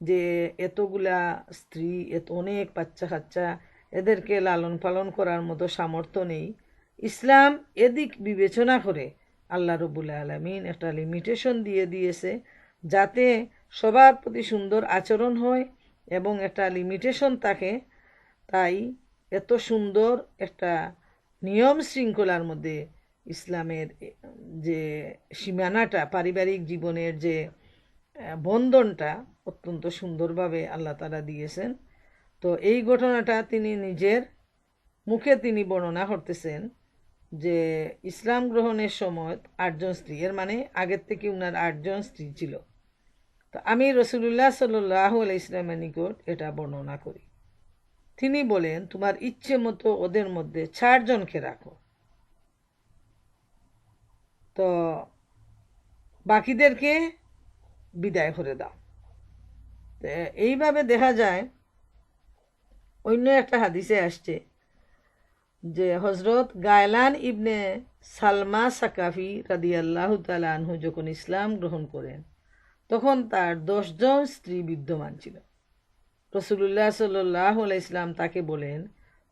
যে এতগুলা স্ত্রী, অনেক বাচ্চা কাচ্চা, এদেরকে লালন পালন করার মতো সামর্থ্য নেই। ইসলাম এদিক বিবেচনা করে আল্লাহ রাব্বুল আলামিন একটা লিমিটেশন দিয়ে দিয়েছে যাতে সবার প্রতি সুন্দর আচরণ হয় এবং একটা লিমিটেশন থাকে। তাই এত সুন্দর একটা নিয়ম শৃঙ্খলার মধ্যে ইসলামের যে সীমানাটা, পারিবারিক জীবনের যে বন্ধনটা অত্যন্ত সুন্দরভাবে আল্লাহ তাআলা দিয়েছেন। তো এই ঘটনাটা তিনি নিজের মুখে তিনি বর্ণনা করতেছেন যে ইসলাম গ্রহণের সময় 8 জন স্ত্রী, এর মানে আগের থেকে উনার 8 জন স্ত্রী ছিল। তো আমি রাসূলুল্লাহ সাল্লাল্লাহু আলাইহি ওয়াসাল্লামের নিকট এটা বর্ণনা করি। তিনি বলেন, তোমার ইচ্ছে মতো ওদের মধ্যে 4 জনকে রাখো, তো বাকিদেরকে বিদায় করে দাও। এইভাবে দেখা যায় অন্য একটা হাদিসে আসছে যে হজরত গায়লান ইবনে সালমা সাকাফি রাদিয়াল্লাহু তাআলা আনহু যখন ইসলাম গ্রহণ করেন তখন তার 10 জন স্ত্রী বিদ্যমান ছিল। রাসূলুল্লাহ সাল্লাল্লাহু আলাইহি ওয়াসাল্লাম তাকে বলেন,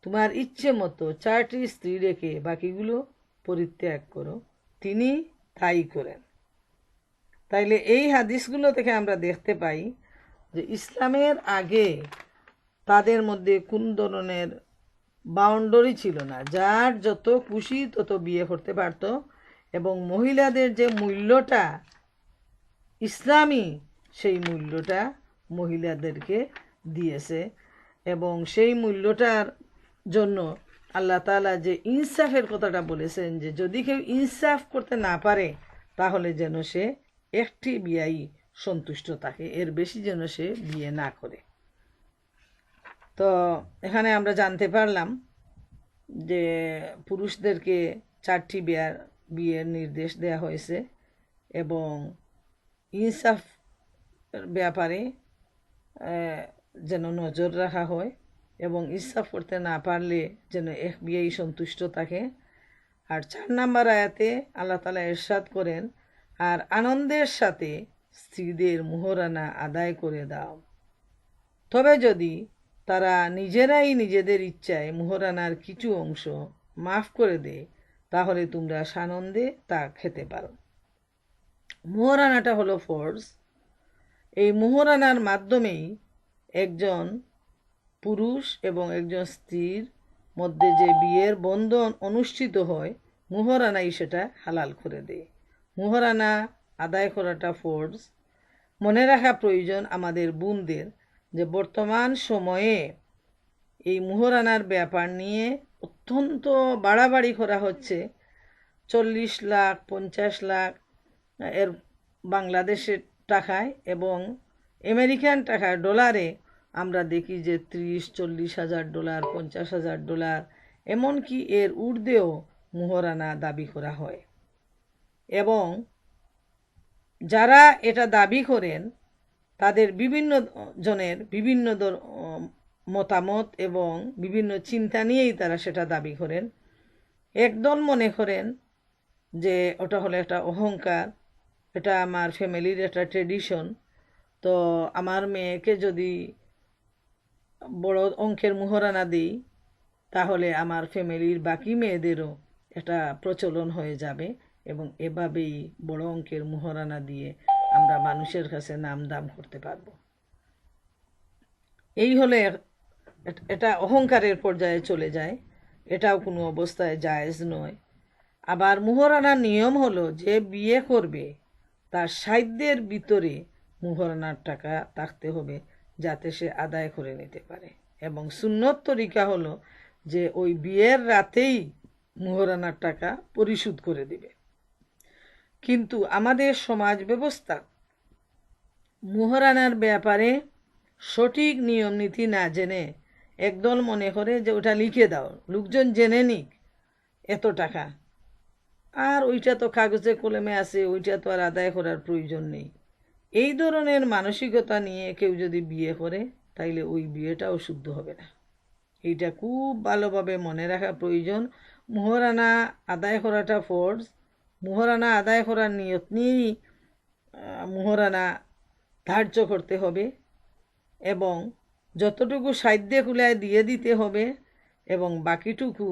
তোমার ইচ্ছে মতো 4টি স্ত্রী রেখে বাকিগুলো পরিত্যাগ করো। তিনি তাই করেন। তাইলে এই হাদিসগুলো থেকে আমরা দেখতে পাই যে ইসলামের আগে তাদের মধ্যে কোন ধরনের বাউন্ডারি ছিল না, যার যত খুশি তত বিয়ে করতে পারত এবং মহিলাদের যে মূল্যটা ইসলামই সেই মূল্যটা মহিলাদেরকে দিয়েছে, এবং সেই মূল্যটার জন্য আল্লাহ তাআলা যে ইনসাফের কথাটা বলেছেন, যে যদি কেউ ইনসাফ করতে না পারে তাহলে যেন সে একটি বিয়েই সন্তুষ্ট থাকে, এর বেশি যেন সে বিয়ে না করে। তো এখানে আমরা জানতে পারলাম যে পুরুষদেরকে 4টি বিয়ের নির্দেশ দেওয়া হয়েছে, এবং ইনসাফ ব্যাপারে যেন নজর রাখা হয়, এবং ইনসাফ করতে না পারলে যেন এক বিয়েই সন্তুষ্ট থাকে। আর 4 নম্বর আয়াতে আল্লাহ তাআলা ইরশাদ করেন, আর আনন্দের সাথে স্ত্রীদের মোহরানা আদায় করে দাও, তবে যদি তারা নিজেরাই নিজেদের ইচ্ছায় মোহরানার কিছু অংশ মাফ করে দেয় তাহলে তোমরা সানন্দে তা খেতে পারো। মোহরানাটা হলো ফরজ। এই মোহরানার মাধ্যমেই একজন পুরুষ এবং একজন স্ত্রীর মধ্যে যে বিয়ের বন্ধন অনুষ্ঠিত হয়, মোহরানাই সেটা হালাল করে দেয়। মোহরানা আদায় করাটা ফরজ। মনে রাখা প্রয়োজন আমাদের বোনদের যে বর্তমান সময়ে এই মোহরানার ব্যাপার নিয়ে অত্যন্ত বাড়াবাড়ি করা হচ্ছে। 40 লাখ 50 লাখ এর বাংলাদেশের টাকায় এবং আমেরিকান টাকায় ডলারে আমরা দেখি যে 30-40 হাজার ডলার, 50 হাজার ডলার, এমনকি এর ঊর্ধ্বেও মোহরানা দাবি করা হয়। এবং যারা এটা দাবি করেন তাদের বিভিন্ন জনের বিভিন্ন মতামত এবং বিভিন্ন চিন্তা নিয়েই তারা সেটা দাবি করেন। একদল মনে করেন যে ওটা হলো একটা অহংকার, এটা আমার ফ্যামিলির একটা ট্রেডিশন, তো আমার মেয়েকে যদি বড় অঙ্কের মোহরানা দিই তাহলে আমার ফ্যামিলির বাকি মেয়েদেরও এটা প্রচলন হয়ে যাবে, এবং এভাবেই বড় অঙ্কের মোহরানা দিয়ে আমরা মানুষের কাছে নাম দাম করতে পারবো। এই হলে এটা অহংকারের পর্যায়ে চলে যায়, এটাও কোনো অবস্থায় জায়েজ নয়। আবার মোহরানার নিয়ম হলো যে বিয়ে করবে তার সাধ্যের ভিতরে মোহরানার টাকা থাকতে হবে যাতে সে আদায় করে নিতে পারে, এবং সুন্নত তরিকা হলো যে ওই বিয়ের রাতেই মোহরানার টাকা পরিশোধ করে দিবে। কিন্তু আমাদের সমাজ ব্যবস্থা মোহরানার ব্যাপারে সঠিক নিয়ম নীতি না জেনে একদল মনে করে যে ওটা লিখে দাও, লোকজন জেনে নিক এত টাকা, আর ওইটা তো কাগজে কলমে আছে, ওইটা তো আর আদায় করার প্রয়োজন নেই। এই ধরনের মানসিকতা নিয়ে কেউ যদি বিয়ে করে তাইলে ওই বিয়েটাও শুদ্ধ হবে না। এইটা খুব ভালোভাবে মনে রাখা প্রয়োজন। মোহরানা আদায় করাটা ফরজ। মোহরানা আদায় করার নিয়ত নিয়েই মোহরানা ধার্য করতে হবে, এবং যতটুকু সাধ্যে কুলায় দিয়ে দিতে হবে, এবং বাকিটুকু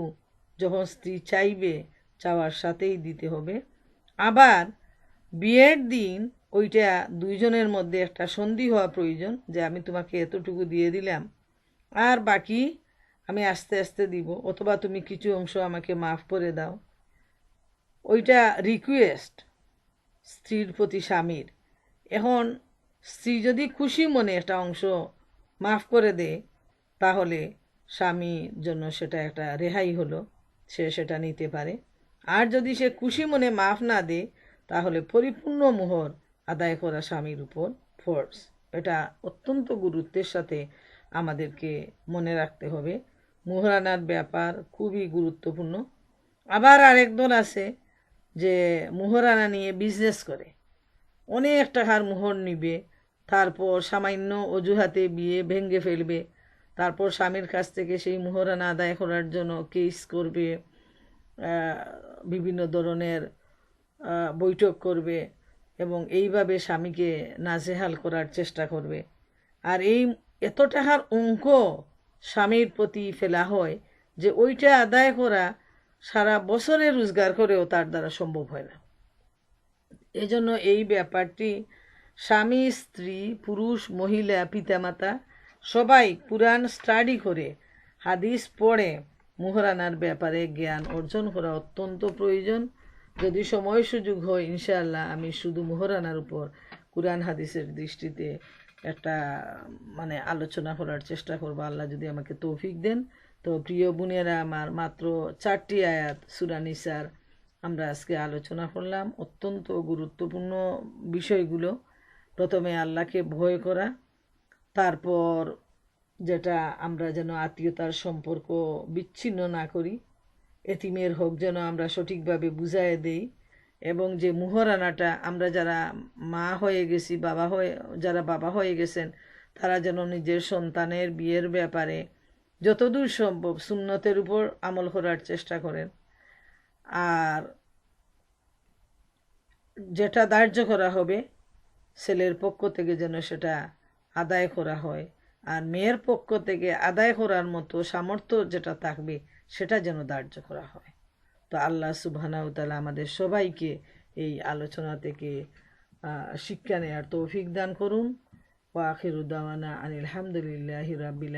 যখন স্ত্রী চাইবে চাওয়ার সাথেই দিতে হবে। আবার বিয়ের দিন ওইটা দুইজনের মধ্যে একটা সন্ধি হওয়া প্রয়োজন যে আমি তোমাকে এতটুকু দিয়ে দিলাম, আর বাকি আমি আস্তে আস্তে দিব, অথবা তুমি কিছু অংশ আমাকে মাফ করে দাও। ওইটা রিকোয়েস্ট স্ত্রীর প্রতি স্বামীর। এখন স্ত্রী যদি খুশি মনে একটা অংশ মাফ করে দেয় তাহলে স্বামীর জন্য সেটা একটা রেহাই হলো, সে সেটা নিতে পারে। আর যদি সে খুশি মনে মাফ না দেয় তাহলে পরিপূর্ণ মোহর আদায় করা স্বামীর উপর ফরজ। এটা অত্যন্ত গুরুত্বের সাথে আমাদেরকে মনে রাখতে হবে। মোহরানার ব্যাপার খুবই গুরুত্বপূর্ণ। আবার আরেক দল আছে যে মোহরানা নিয়ে বিজনেস করে, অনেক টাকার মোহর নিবে, তারপর সামান্য অজুহাতে বিয়ে ভেঙে ফেলবে, তারপর স্বামীর কাছ থেকে সেই মোহরানা আদায় করার জন্য কেস করবে, বিভিন্ন ধরনের বৈঠক করবে, এবং এইভাবে স্বামীকে নাজেহাল করার চেষ্টা করবে। আর এই এত টাকার অঙ্ক স্বামীর প্রতি ফেলা হয় যে ওইটা আদায় করা সারা বছরে রোজগার করেও তার দ্বারা সম্ভব হয় না। এজন্য এই ব্যাপারটি স্বামী, স্ত্রী, পুরুষ, মহিলা, পিতামাতা সবাই কুরআন স্টাডি করে, হাদিস পড়ে মোহরানার ব্যাপারে জ্ঞান অর্জন করা অত্যন্ত প্রয়োজন। যদি সময় সুযোগ হয় ইনশাআল্লাহ আমি শুধু মোহরানার উপর কুরআন হাদিসের দৃষ্টিতে একটা মানে আলোচনা করার চেষ্টা করব, আল্লাহ যদি আমাকে তৌফিক দেন। তো প্রিয় বোনেরা আমার, মাত্র 4টি আয়াত সূরা নিসার আমরা আজকে আলোচনা করলাম। অত্যন্ত গুরুত্বপূর্ণ বিষয়গুলো। প্রথমে আল্লাহকে ভয় করা, তারপর যেটা আমরা যেন আত্মীয়তার সম্পর্ক বিচ্ছিন্ন না করি, এতিমের হক যেন আমরা সঠিকভাবে বুঝায় দেই, এবং যে মুহরানাটা আমরা যারা মা হয়ে গেছি, যারা বাবা হয়ে গেছেন, তারা যেন নিজের সন্তানের বিয়ের ব্যাপারে যতদূর সম্ভব সুন্নতের উপর আমল করার চেষ্টা করেন। আর যেটা ধার্য করা হবে ছেলের পক্ষ থেকে যেন সেটা আদায় করা হয়, আর মেয়ের পক্ষ থেকে আদায় করার মতো সামর্থ্য যেটা থাকবে সেটা যেন ধার্য করা হয়। তো আল্লাহ সুবহানাহু ওয়া তাআলা আমাদের সবাইকে এই আলোচনা থেকে শিক্ষা নেয়ার তৌফিক দান করুন। ওয়া আখিরু দাওয়ানা আনিল হামদুলিল্লাহি রাব্বিল